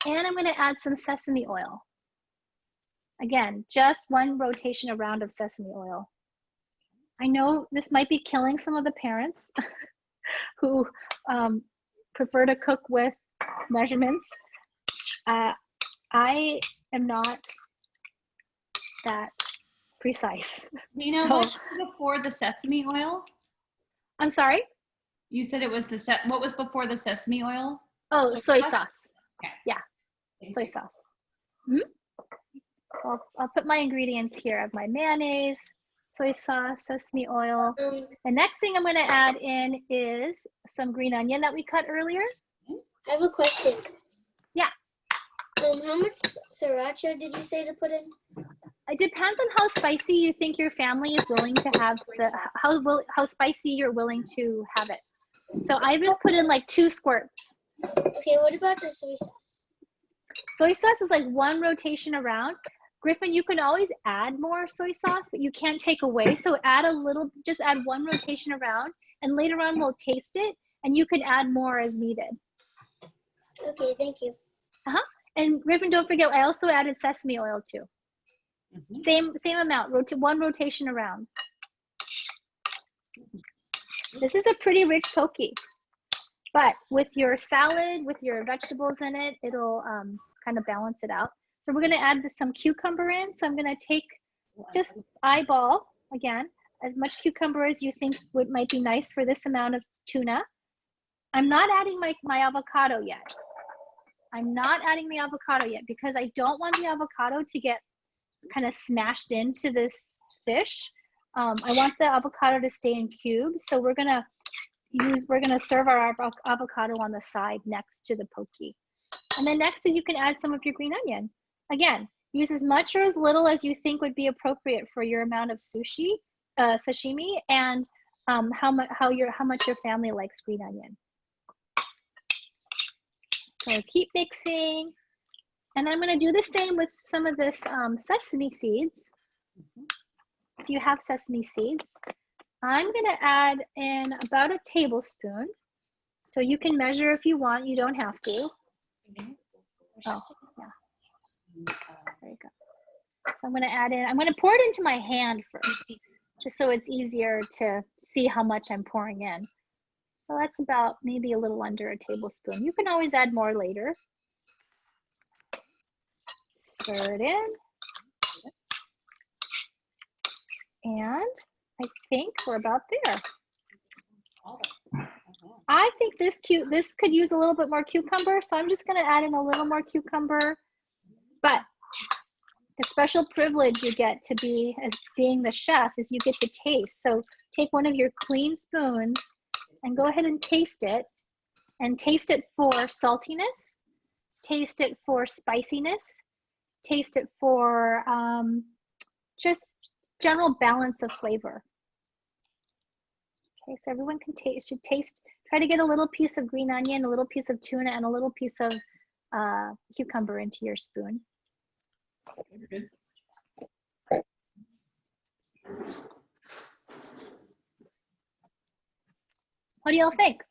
and I'm gonna add some sesame oil. Again, just one rotation around of sesame oil. I know this might be killing some of the parents who prefer to cook with measurements. I am not that precise. Lynna, what was before the sesame oil? I'm sorry? You said it was what was before the sesame oil? Oh, soy sauce. Okay. Yeah, soy sauce. So I'll put my ingredients here. I have my mayonnaise, soy sauce, sesame oil. The next thing I'm going to add in is some green onion that we cut earlier. I have a question. Yeah. How much sriracha did you say to put in? It depends on how spicy you think your family is willing to have, how spicy you're willing to have it. So I just put in like 2 squirts. Okay, what about the soy sauce? Soy sauce is like one rotation around. Griffin, you can always add more soy sauce, but you can't take away. So add a little, just add one rotation around, and later on we'll taste it, and you can add more as needed. Okay, thank you. And Griffin, don't forget, I also added sesame oil too. Same amount, one rotation around. This is a pretty rich poke, but with your salad, with your vegetables in it, it'll kind of balance it out. So we're gonna add some cucumber in. So I'm gonna take, just eyeball, again, as much cucumber as you think might be nice for this amount of tuna. I'm not adding my avocado yet. I'm not adding the avocado yet because I don't want the avocado to get kind of smashed into this fish. I want the avocado to stay in cubes. So we're gonna serve our avocado on the side next to the poke. And then next you can add some of your green onion. Again, use as much or as little as you think would be appropriate for your amount of sashimi, and how much your family likes green onion. So keep mixing. And I'm going to do the same with some of this sesame seeds. If you have sesame seeds, I'm going to add in about a tablespoon. So you can measure if you want, you don't have to. Oh, yeah. There you go. So I'm going to add in, I'm going to pour it into my hand first, just so it's easier to see how much I'm pouring in. So that's about maybe a little under a tablespoon. You can always add more later. Stir it in. And I think we're about there. I think this could use a little bit more cucumber, so I'm just going to add in a little more cucumber. But the special privilege you get to be as being the chef is you get to taste. So take one of your clean spoons and go ahead and taste it, and taste it for saltiness, taste it for spiciness, taste it for just general balance of flavor. Okay, so everyone can should taste, try to get a little piece of green onion, a little piece of tuna, and a little piece of cucumber into your spoon. You're good. What do y'all think?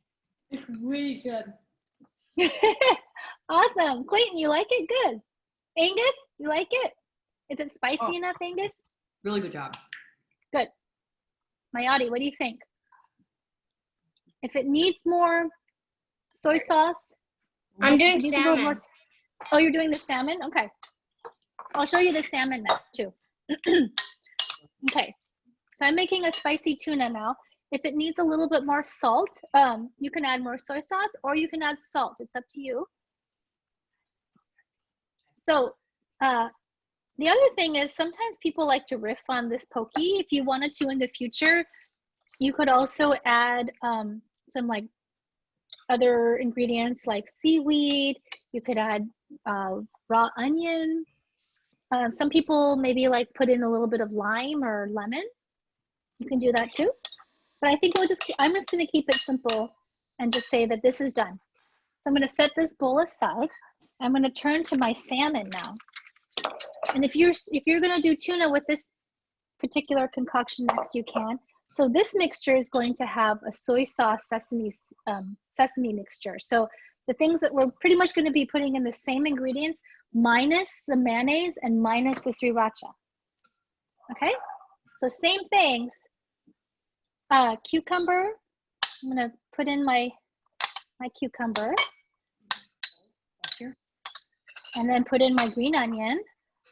It's really good. Awesome. Clayton, you like it? Good. Angus, you like it? Is it spicy Oh. enough, Angus? Really good job. Good. Mayadi, what do you think? If it needs more soy sauce, I'm doing it needs a little more- salmon. Oh, you're doing the salmon? Okay. I'll show you the salmon next too. Okay. So I'm making a spicy tuna now. If it needs a little bit more salt, you can add more soy sauce or you can add salt. It's up to you. So the other thing is sometimes people like to riff on this poke. If you wanted to in the future, you could also add some like other ingredients like seaweed. You could add raw onion. Some people maybe like put in a little bit of lime or lemon. You can do that too. But I think I'm just gonna keep it simple and just say that this is done. So I'm gonna set this bowl aside. I'm gonna turn to my salmon now. And if you're gonna do tuna with this particular concoction next, you can. So this mixture is going to have a soy sauce sesame mixture. So the things that we're pretty much going to be putting in the same ingredients minus the mayonnaise and minus the sriracha. Okay, so same things. Cucumber. I'm going to put in my cucumber, and then put in my green onion.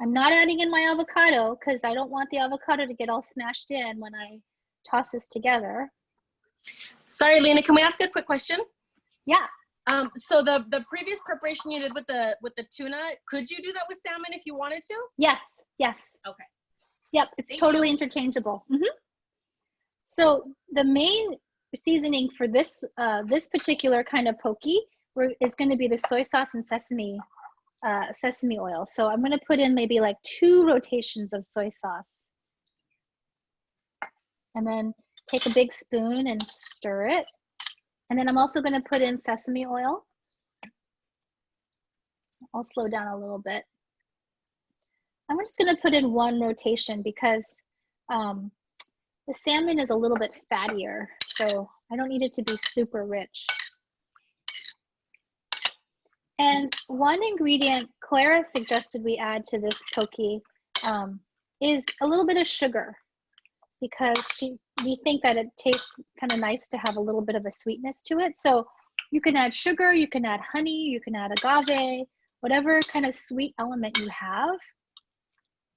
I'm not adding in my avocado because I don't want the avocado to get all smashed in when I toss this together. Sorry, Lynna, can we ask a quick question? Yeah. So the previous preparation you did with the tuna, could you do that with salmon if you wanted to? Yes. Yes. Okay. Yep. It's totally interchangeable. So the main seasoning for this this particular kind of poke is going to be the soy sauce and sesame oil. So I'm going to put in maybe like 2 rotations of soy sauce. And then take a big spoon and stir it. And then I'm also going to put in sesame oil. I'll slow down a little bit. I'm just going to put in 1 rotation because the salmon is a little bit fattier, so I don't need it to be super rich. And one ingredient Clara suggested we add to this poke is a little bit of sugar, because we think that it tastes kind of nice to have a little bit of a sweetness to it. So you can add sugar, you can add honey, you can add agave, whatever kind of sweet element you have.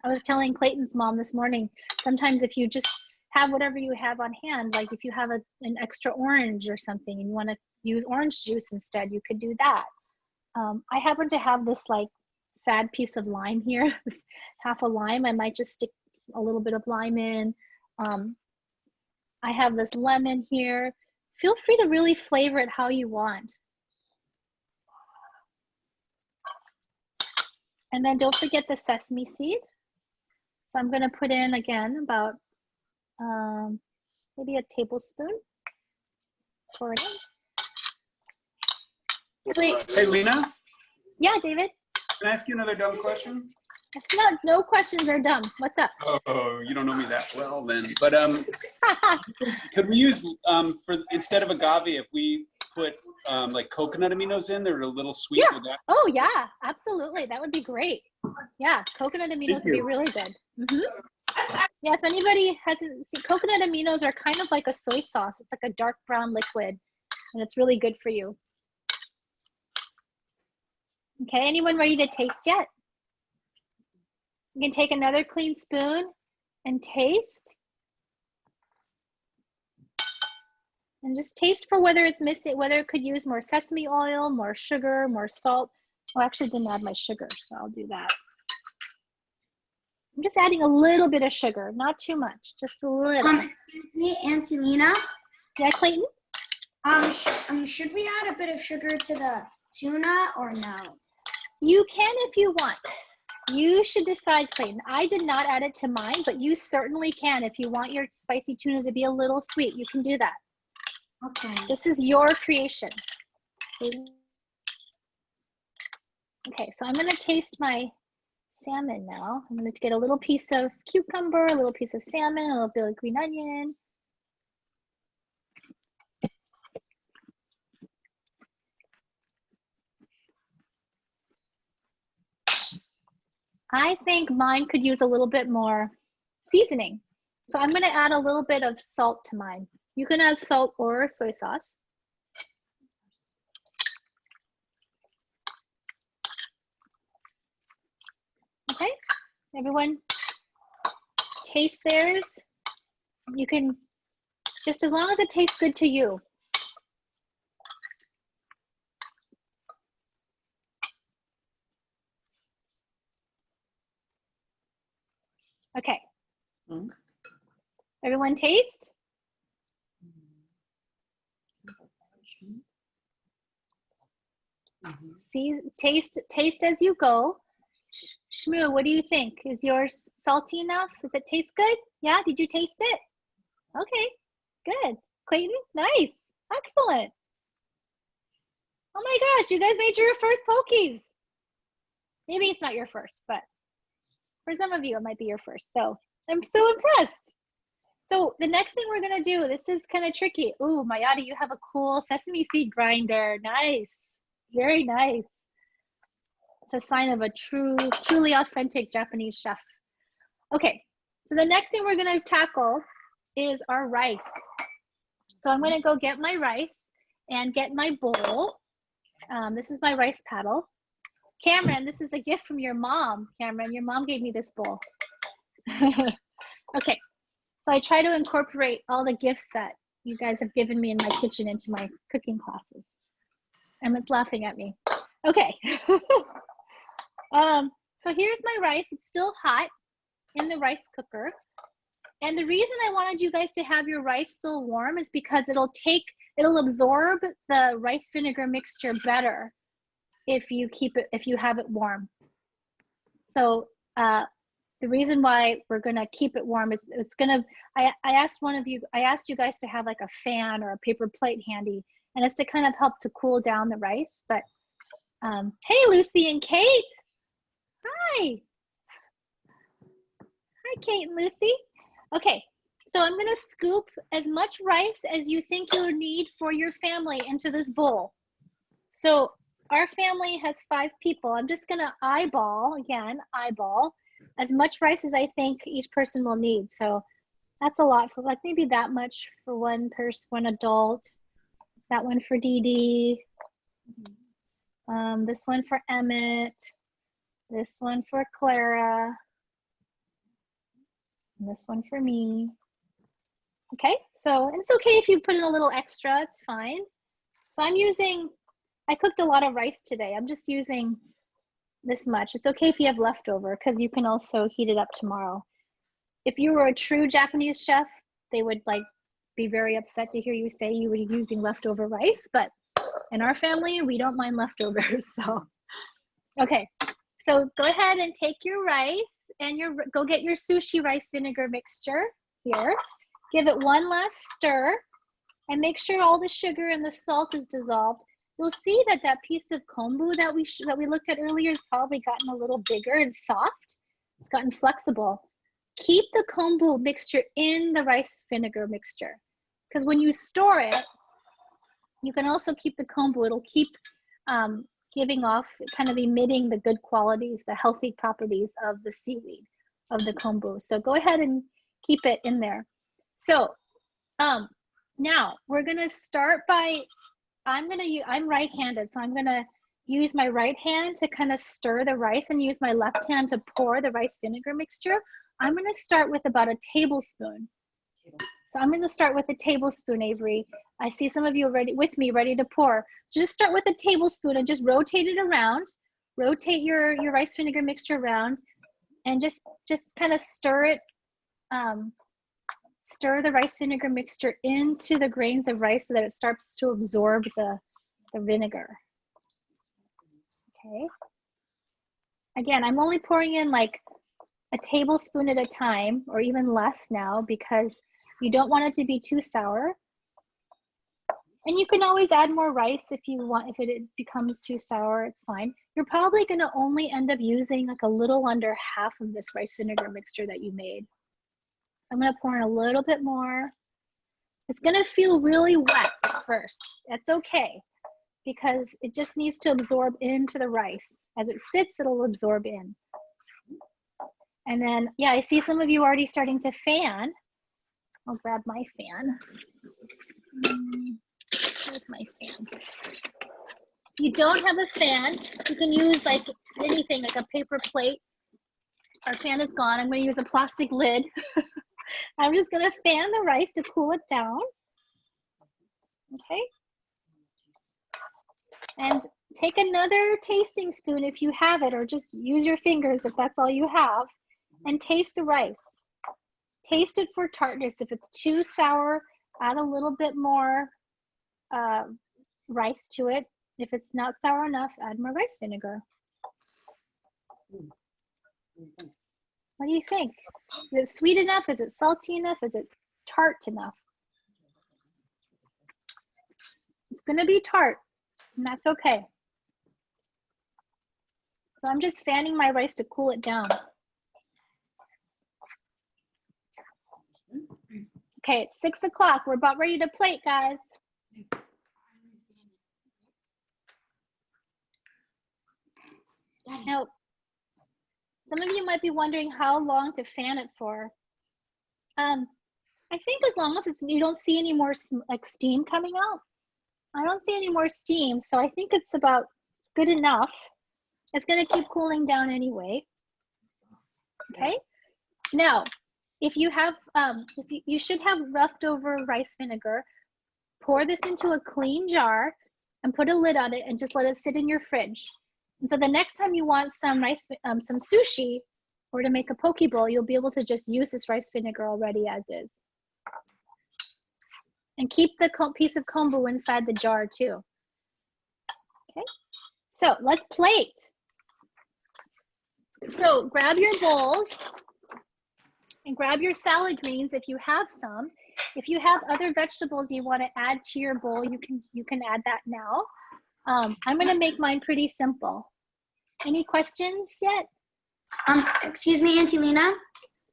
I was telling Clayton's mom this morning, sometimes if you just have whatever you have on hand, like if you have an extra orange or something and you want to use orange juice instead, you could do that. I happen to have this like sad piece of lime here, half a lime. I might just stick a little bit of lime in. I have this lemon here. Feel free to really flavor it how you want. And then don't forget the sesame seed. So I'm going to put in again about maybe a tablespoon. Pour it in. Great. Hey, Lynna, Yeah, David. can I ask you another dumb question? It's not, no questions are dumb. What's up? Oh, you don't know me that well then. But could we use for instead of agave, if we put like coconut aminos in, they're a little sweet with that? Oh yeah, absolutely. That would be great. Yeah, coconut aminos would be really good. Yeah, if anybody hasn't seen, coconut aminos are kind of like a soy sauce. It's like a dark brown liquid, and it's really good for you. Okay, anyone ready to taste yet? You can take another clean spoon and taste. And just taste for whether it's missing, whether it could use more sesame oil, more sugar, more salt. Oh, I actually didn't add my sugar, so I'll do that. I'm just adding a little bit of sugar, not too much, just a little. Excuse me, Auntie Lynna. Yeah, Clayton? Should we add a bit of sugar to the tuna or no? You can if you want. You should decide, Clayton. I did not add it to mine, but you certainly can. If you want your spicy tuna to be a little sweet, you can do that. Okay. This is your creation. Okay, so I'm going to taste my salmon now. I'm going to get a little piece of cucumber, a little piece of salmon, a little bit of green onion. I think mine could use a little bit more seasoning. So I'm gonna add a little bit of salt to mine. You can add salt or soy sauce. Okay, everyone taste theirs. You can, just as long as it tastes good to you. Okay. Everyone taste? See, taste as you go. Shmoo, what do you think? Is yours salty enough? Does it taste good? Yeah, did you taste it? Okay, good. Clayton, nice, excellent. Oh my gosh, you guys made your first pokies. Maybe it's not your first, but for some of you, it might be your first. So I'm so impressed. So the next thing we're gonna do, this is kind of tricky. Ooh, Mayadi, you have a cool sesame seed grinder. Nice, very nice. It's a sign of a truly authentic Japanese chef. Okay, so the next thing we're gonna tackle is our rice. So I'm gonna go get my rice and get my bowl. This is my rice paddle. Cameron, this is a gift from your mom. Cameron, your mom gave me this bowl. Okay, so I try to incorporate all the gifts that you guys have given me in my kitchen into my cooking classes. Emmett's laughing at me. Okay. So here's my rice. It's still hot in the rice cooker. And the reason I wanted you guys to have your rice still warm is because it'll absorb the rice vinegar mixture better if you have it warm. So the reason why we're gonna keep it warm is I asked you guys to have like a fan or a paper plate handy, and it's to kind of help to cool down the rice. But hey, Lucy and Kate. Hi. Hi, Kate and Lucy. Okay, so I'm gonna scoop as much rice as you think you'll need for your family into this bowl. So our family has 5 people. I'm just gonna eyeball as much rice as I think each person will need. So that's a lot for like maybe that much for one person, one adult. That one for Dee Dee. This one for Emmett. This one for Clara. And this one for me. Okay, so, and it's okay if you put in a little extra, it's fine. So I cooked a lot of rice today. I'm just using this much. It's okay if you have leftover because you can also heat it up tomorrow. If you were a true Japanese chef, they would be very upset to hear you say you were using leftover rice, but in our family, we don't mind leftovers, so. Okay, so go ahead and take your rice and go get your sushi rice vinegar mixture here. Give it one last stir and make sure all the sugar and the salt is dissolved. You'll see that piece of kombu that we looked at earlier has probably gotten a little bigger and soft. It's gotten flexible. Keep the kombu mixture in the rice vinegar mixture, because when you store it, you can also keep the kombu. It'll keep giving off, kind of emitting the good qualities, the healthy properties of the seaweed, of the kombu. So go ahead and keep it in there. So now we're gonna start by, I'm right-handed, so I'm gonna use my right hand to kind of stir the rice and use my left hand to pour the rice vinegar mixture. I'm gonna start with about a tablespoon. So I'm gonna start with a tablespoon, Avery. I see some of you already with me, ready to pour. So just start with a tablespoon and just rotate it around. Rotate your rice vinegar mixture around and just kind of stir it, stir the rice vinegar mixture into the grains of rice so that it starts to absorb the vinegar. Okay. Again, I'm only pouring in like a tablespoon at a time, or even less now, because you don't want it to be too sour. And you can always add more rice if you want. If it becomes too sour, it's fine. You're probably going to only end up using like a little under half of this rice vinegar mixture that you made. I'm going to pour in a little bit more. It's going to feel really wet at first. That's okay, because it just needs to absorb into the rice. As it sits, it'll absorb in. And then, yeah, I see some of you already starting to fan. I'll grab my fan. Here's my fan. If you don't have a fan, you can use like anything, like a paper plate. Our fan is gone. I'm going to use a plastic lid. I'm just going to fan the rice to cool it down. Okay. And take another tasting spoon if you have it, or just use your fingers if that's all you have, and taste the rice. Taste it for tartness. If it's too sour, add a little bit more rice to it. If it's not sour enough, add more rice vinegar. What do you think? Is it sweet enough? Is it salty enough? Is it tart enough? It's going to be tart, and that's okay. So I'm just fanning my rice to cool it down. Okay, it's 6 o'clock. We're about ready to plate, guys. Now, some of you might be wondering how long to fan it for. I think as long as you don't see any more like steam coming out. I don't see any more steam, so I think it's about good enough. It's going to keep cooling down anyway. Okay. Now, if you have, you should have leftover rice vinegar. Pour this into a clean jar and put a lid on it and just let it sit in your fridge. And so the next time you want some some sushi or to make a poke bowl, you'll be able to just use this rice vinegar already as is. And keep the piece of kombu inside the jar too. Okay, so let's plate. So grab your bowls and grab your salad greens if you have some. If you have other vegetables you want to add to your bowl, you can add that now. I'm going to make mine pretty simple. Any questions yet? Excuse me, Auntie Lynna.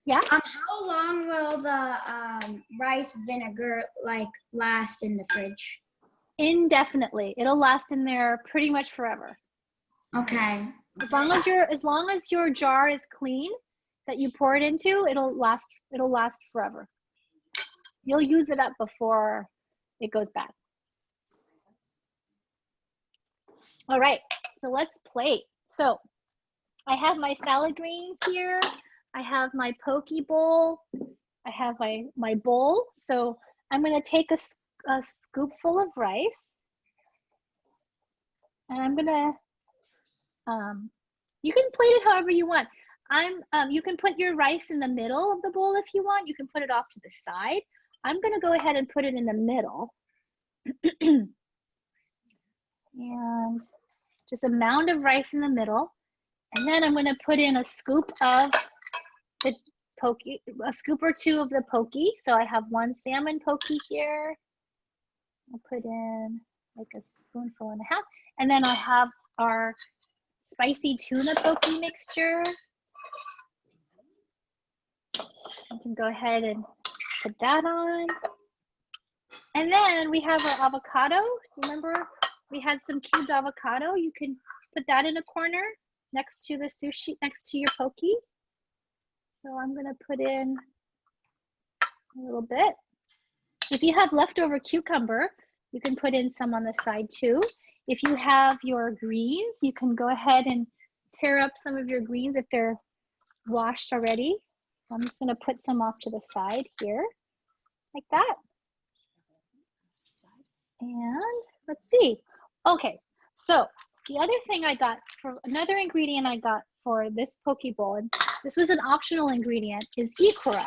Yeah. How long will the rice vinegar like last in the fridge? Indefinitely. It'll last in there pretty much forever. Okay. As long as your jar is clean that you pour it into, it'll last forever. You'll use it up before it goes bad. All right, so let's plate. So I have my salad greens here. I have my poke bowl. I have my bowl. So I'm going to take a scoopful of rice. And I'm going to, you can plate it however you want. You can put your rice in the middle of the bowl if you want. You can put it off to the side. I'm going to go ahead and put it in the middle. And just a mound of rice in the middle. And then I'm going to put in a scoop of the poke, a scoop or two of the poke. So I have one salmon poke here. I'll put in like a spoonful and a half. And then I'll have our spicy tuna poke mixture. You can go ahead and put that on. And then we have our avocado. Remember, we had some cubed avocado. You can put that in a corner next to the sushi, next to your poke. So I'm gonna put in a little bit. If you have leftover cucumber, you can put in some on the side too. If you have your greens, you can go ahead and tear up some of your greens if they're washed already. I'm just gonna put some off to the side here, like that. And let's see. Okay, so the other thing I got for another ingredient I got for this poke bowl, and this was an optional ingredient, is ikura.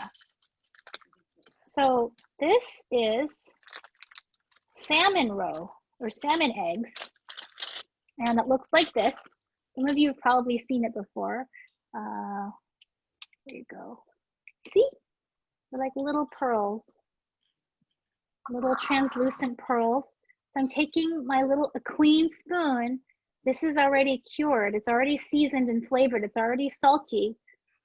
So this is salmon roe or salmon eggs, and it looks like this. Some of you have probably seen it before. There you go. See? They're like little pearls, little translucent pearls. So I'm taking my a clean spoon. This is already cured. It's already seasoned and flavored. It's already salty.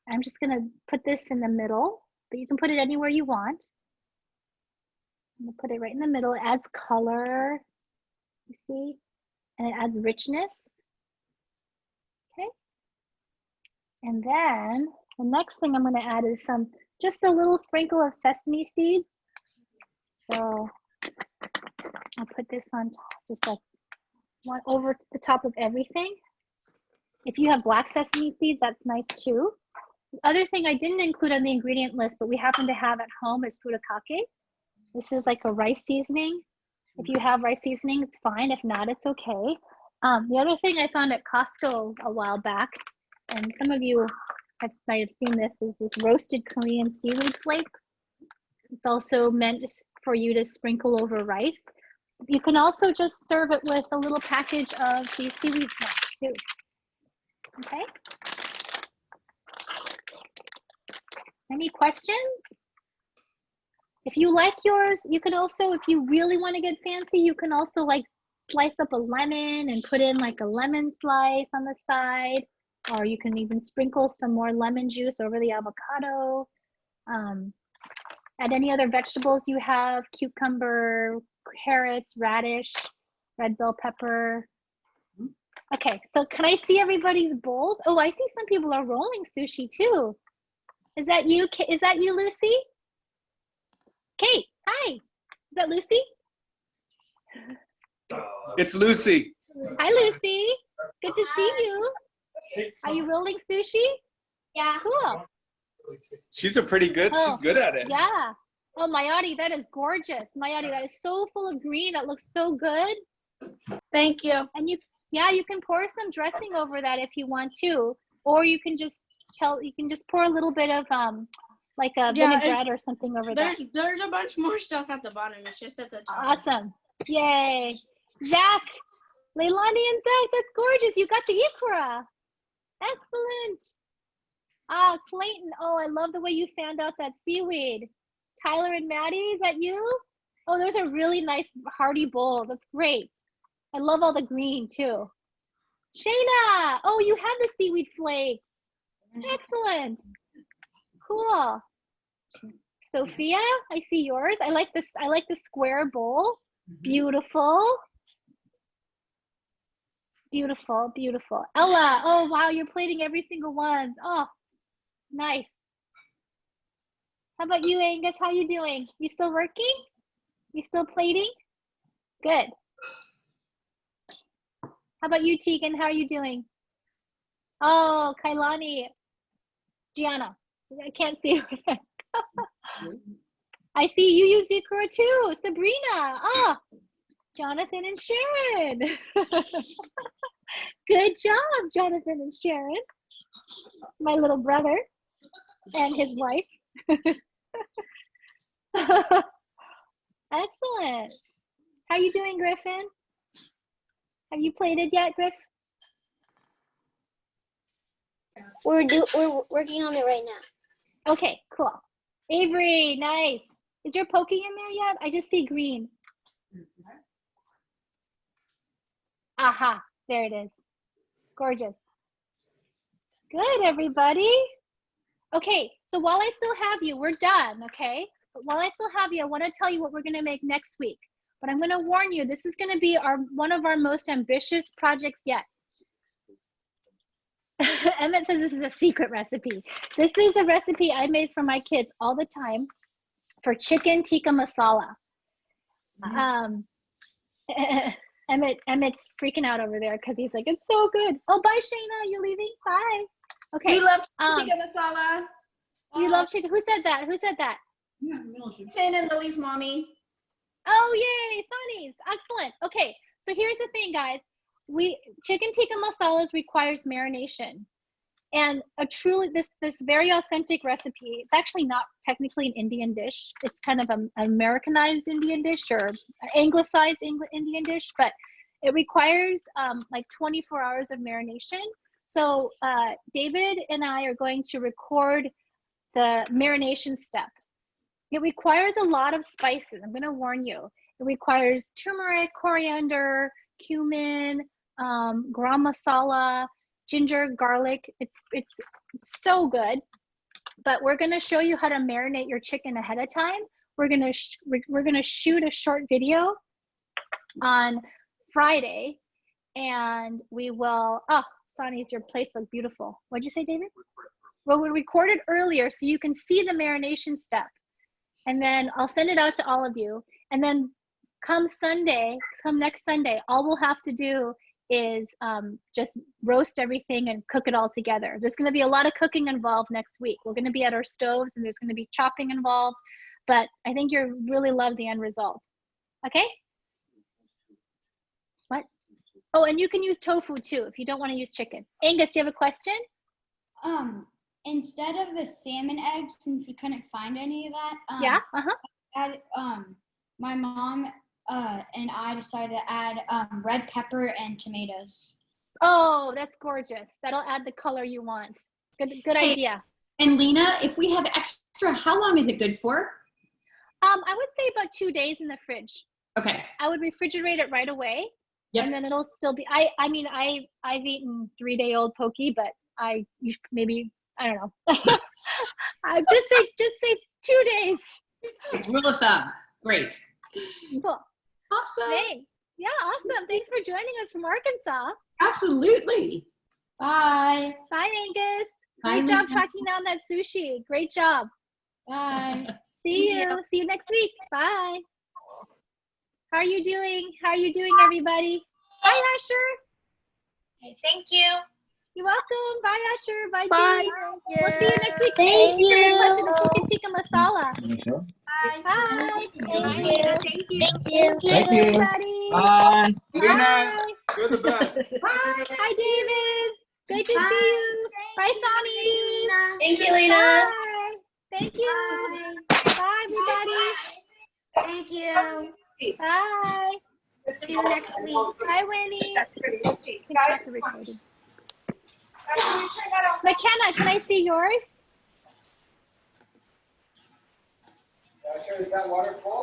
I'm just gonna put this in the middle, but you can put it anywhere you want. I'm gonna put it right in the middle. It adds color, you see? And it adds richness. Okay. And then The next thing I'm going to add is just a little sprinkle of sesame seeds. So I'll put this on top, just like one over the top of everything. If you have black sesame seeds, that's nice too. The other thing I didn't include on the ingredient list, but we happen to have at home is furikake. This is like a rice seasoning. If you have rice seasoning, it's fine. If not, it's okay. The other thing I found at Costco a while back, and some of you might have seen this, is this roasted Korean seaweed flakes. It's also meant for you to sprinkle over rice. You can also just serve it with a little package of these seaweed snacks too. Okay. Any questions? If you like yours, you can also, if you really want to get fancy, you can also like slice up a lemon and put in like a lemon slice on the side, or you can even sprinkle some more lemon juice over the avocado. Add any other vegetables you have, cucumber, carrots, radish, red bell pepper. Okay, so can I see everybody's bowls? Oh, I see some people are rolling sushi too. Is that you? Is that you, Lucy? Kate, hi. Is that Lucy? It's Lucy. Hi, Lucy. Good to see you. Are you rolling sushi? Yeah. Cool. She's she's good at it. Yeah. Oh, Mayati, that is gorgeous. Mayati, that is so full of green. That looks so good. Thank you. And you can pour some dressing over that if you want to, or you can just pour a little bit of like a vinaigrette or something over that. There's a bunch more stuff at the bottom. It's just at the top. Awesome. Yay. Zach, Leilani and Zach, that's gorgeous. You got the ikra. Excellent. Ah, Clayton. Oh, I love the way you found out that seaweed. Tyler and Maddie, is that you? Oh, there's a really nice hearty bowl. That's great. I love all the green too. Shayna, oh, you have the seaweed flakes. Excellent. Cool. Sophia, I see yours. I like this. I like the square bowl. Beautiful. Beautiful, beautiful. Ella, oh wow, you're plating every single one. Oh, nice. How about you, Angus? How you doing? You still working? You still plating? Good. How about you, Tegan? How are you doing? Oh, Kailani. Gianna. I can't see her. I see you use ikra too. Sabrina. Oh, Jonathan and Sharon. Good job, Jonathan and Sharon. My little brother and his wife. Excellent. How are you doing, Griffin? Have you plated yet, Griff? We're working on it right now. Okay, cool. Avery, nice. Is your poke in there yet? I just see green. Aha, there it is. Gorgeous. Good, everybody. Okay, so while I still have you, we're done, okay? But while I still have you, I want to tell you what we're going to make next week. But I'm going to warn you, this is going to be one of our most ambitious projects yet. Emmett says this is a secret recipe. This is a recipe I made for my kids all the time for chicken tikka masala. Emmett's freaking out over there because he's like, it's so good. Oh, bye, Shayna. You're leaving? Bye. Okay. We love tikka masala. You love chicken? Who said that? Who said that? Tin and Lily's mommy. Oh, yay. Sonny's. Excellent. Okay. So here's the thing, guys. Chicken tikka masalas requires marination. And this very authentic recipe, it's actually not technically an Indian dish. It's kind of an Americanized Indian dish or anglicized Indian dish, but it requires like 24 hours of marination. So David and I are going to record the marination step. It requires a lot of spices. I'm going to warn you. It requires turmeric, coriander, cumin, garam masala, ginger, garlic. It's so good. But we're going to show you how to marinate your chicken ahead of time. We're going to shoot a short video on Friday, and we will. Oh, Sonny's, your plates look beautiful. What'd you say, David? Well, we recorded earlier so you can see the marination step. And then I'll send it out to all of you. And then come next Sunday, all we'll have to do is just roast everything and cook it all together. There's going to be a lot of cooking involved next week. We're going to be at our stoves and there's going to be chopping involved, but I think you'll really love the end result. Okay? What? Oh, and you can use tofu too if you don't want to use chicken. Angus, do you have a question? Instead of the salmon eggs, since we couldn't find any of that, Yeah. My mom and I decided to add red pepper and tomatoes. Oh, that's gorgeous. That'll add the color you want. Good idea. And Lena, if we have extra, how long is it good for? I would say about 2 days in the fridge. Okay. I would refrigerate it right away. Yep. And then it'll still be, I've eaten 3-day-old poke, but I don't know. I just say 2 days. It's rule of thumb. Great. Cool. Awesome. Thanks. Yeah, awesome. Thanks for joining us from Arkansas. Absolutely. Bye. Bye, Angus. Bye, Great job Lena. tracking down that sushi. Great job. Bye. See you. See you next week. Bye. How are you doing? How are you doing, everybody? Hi, Asher. Thank you. You're welcome. Bye, Asher. Bye, Bye. Jean. We'll see you next week. Thank Angus you. requested the chicken tikka masala. Bye. Thank you. Thank you. Thank you. Everybody. Bye. Lena, Bye. you're the best. Bye. Hi, David. Good to see you. Bye, Sonny. Thank you, Lena. Bye. Thank you. Bye, everybody. Thank you. Bye. See you next week. Bye, Winnie. Stop the recording. McKenna, can I see yours? Is that water full?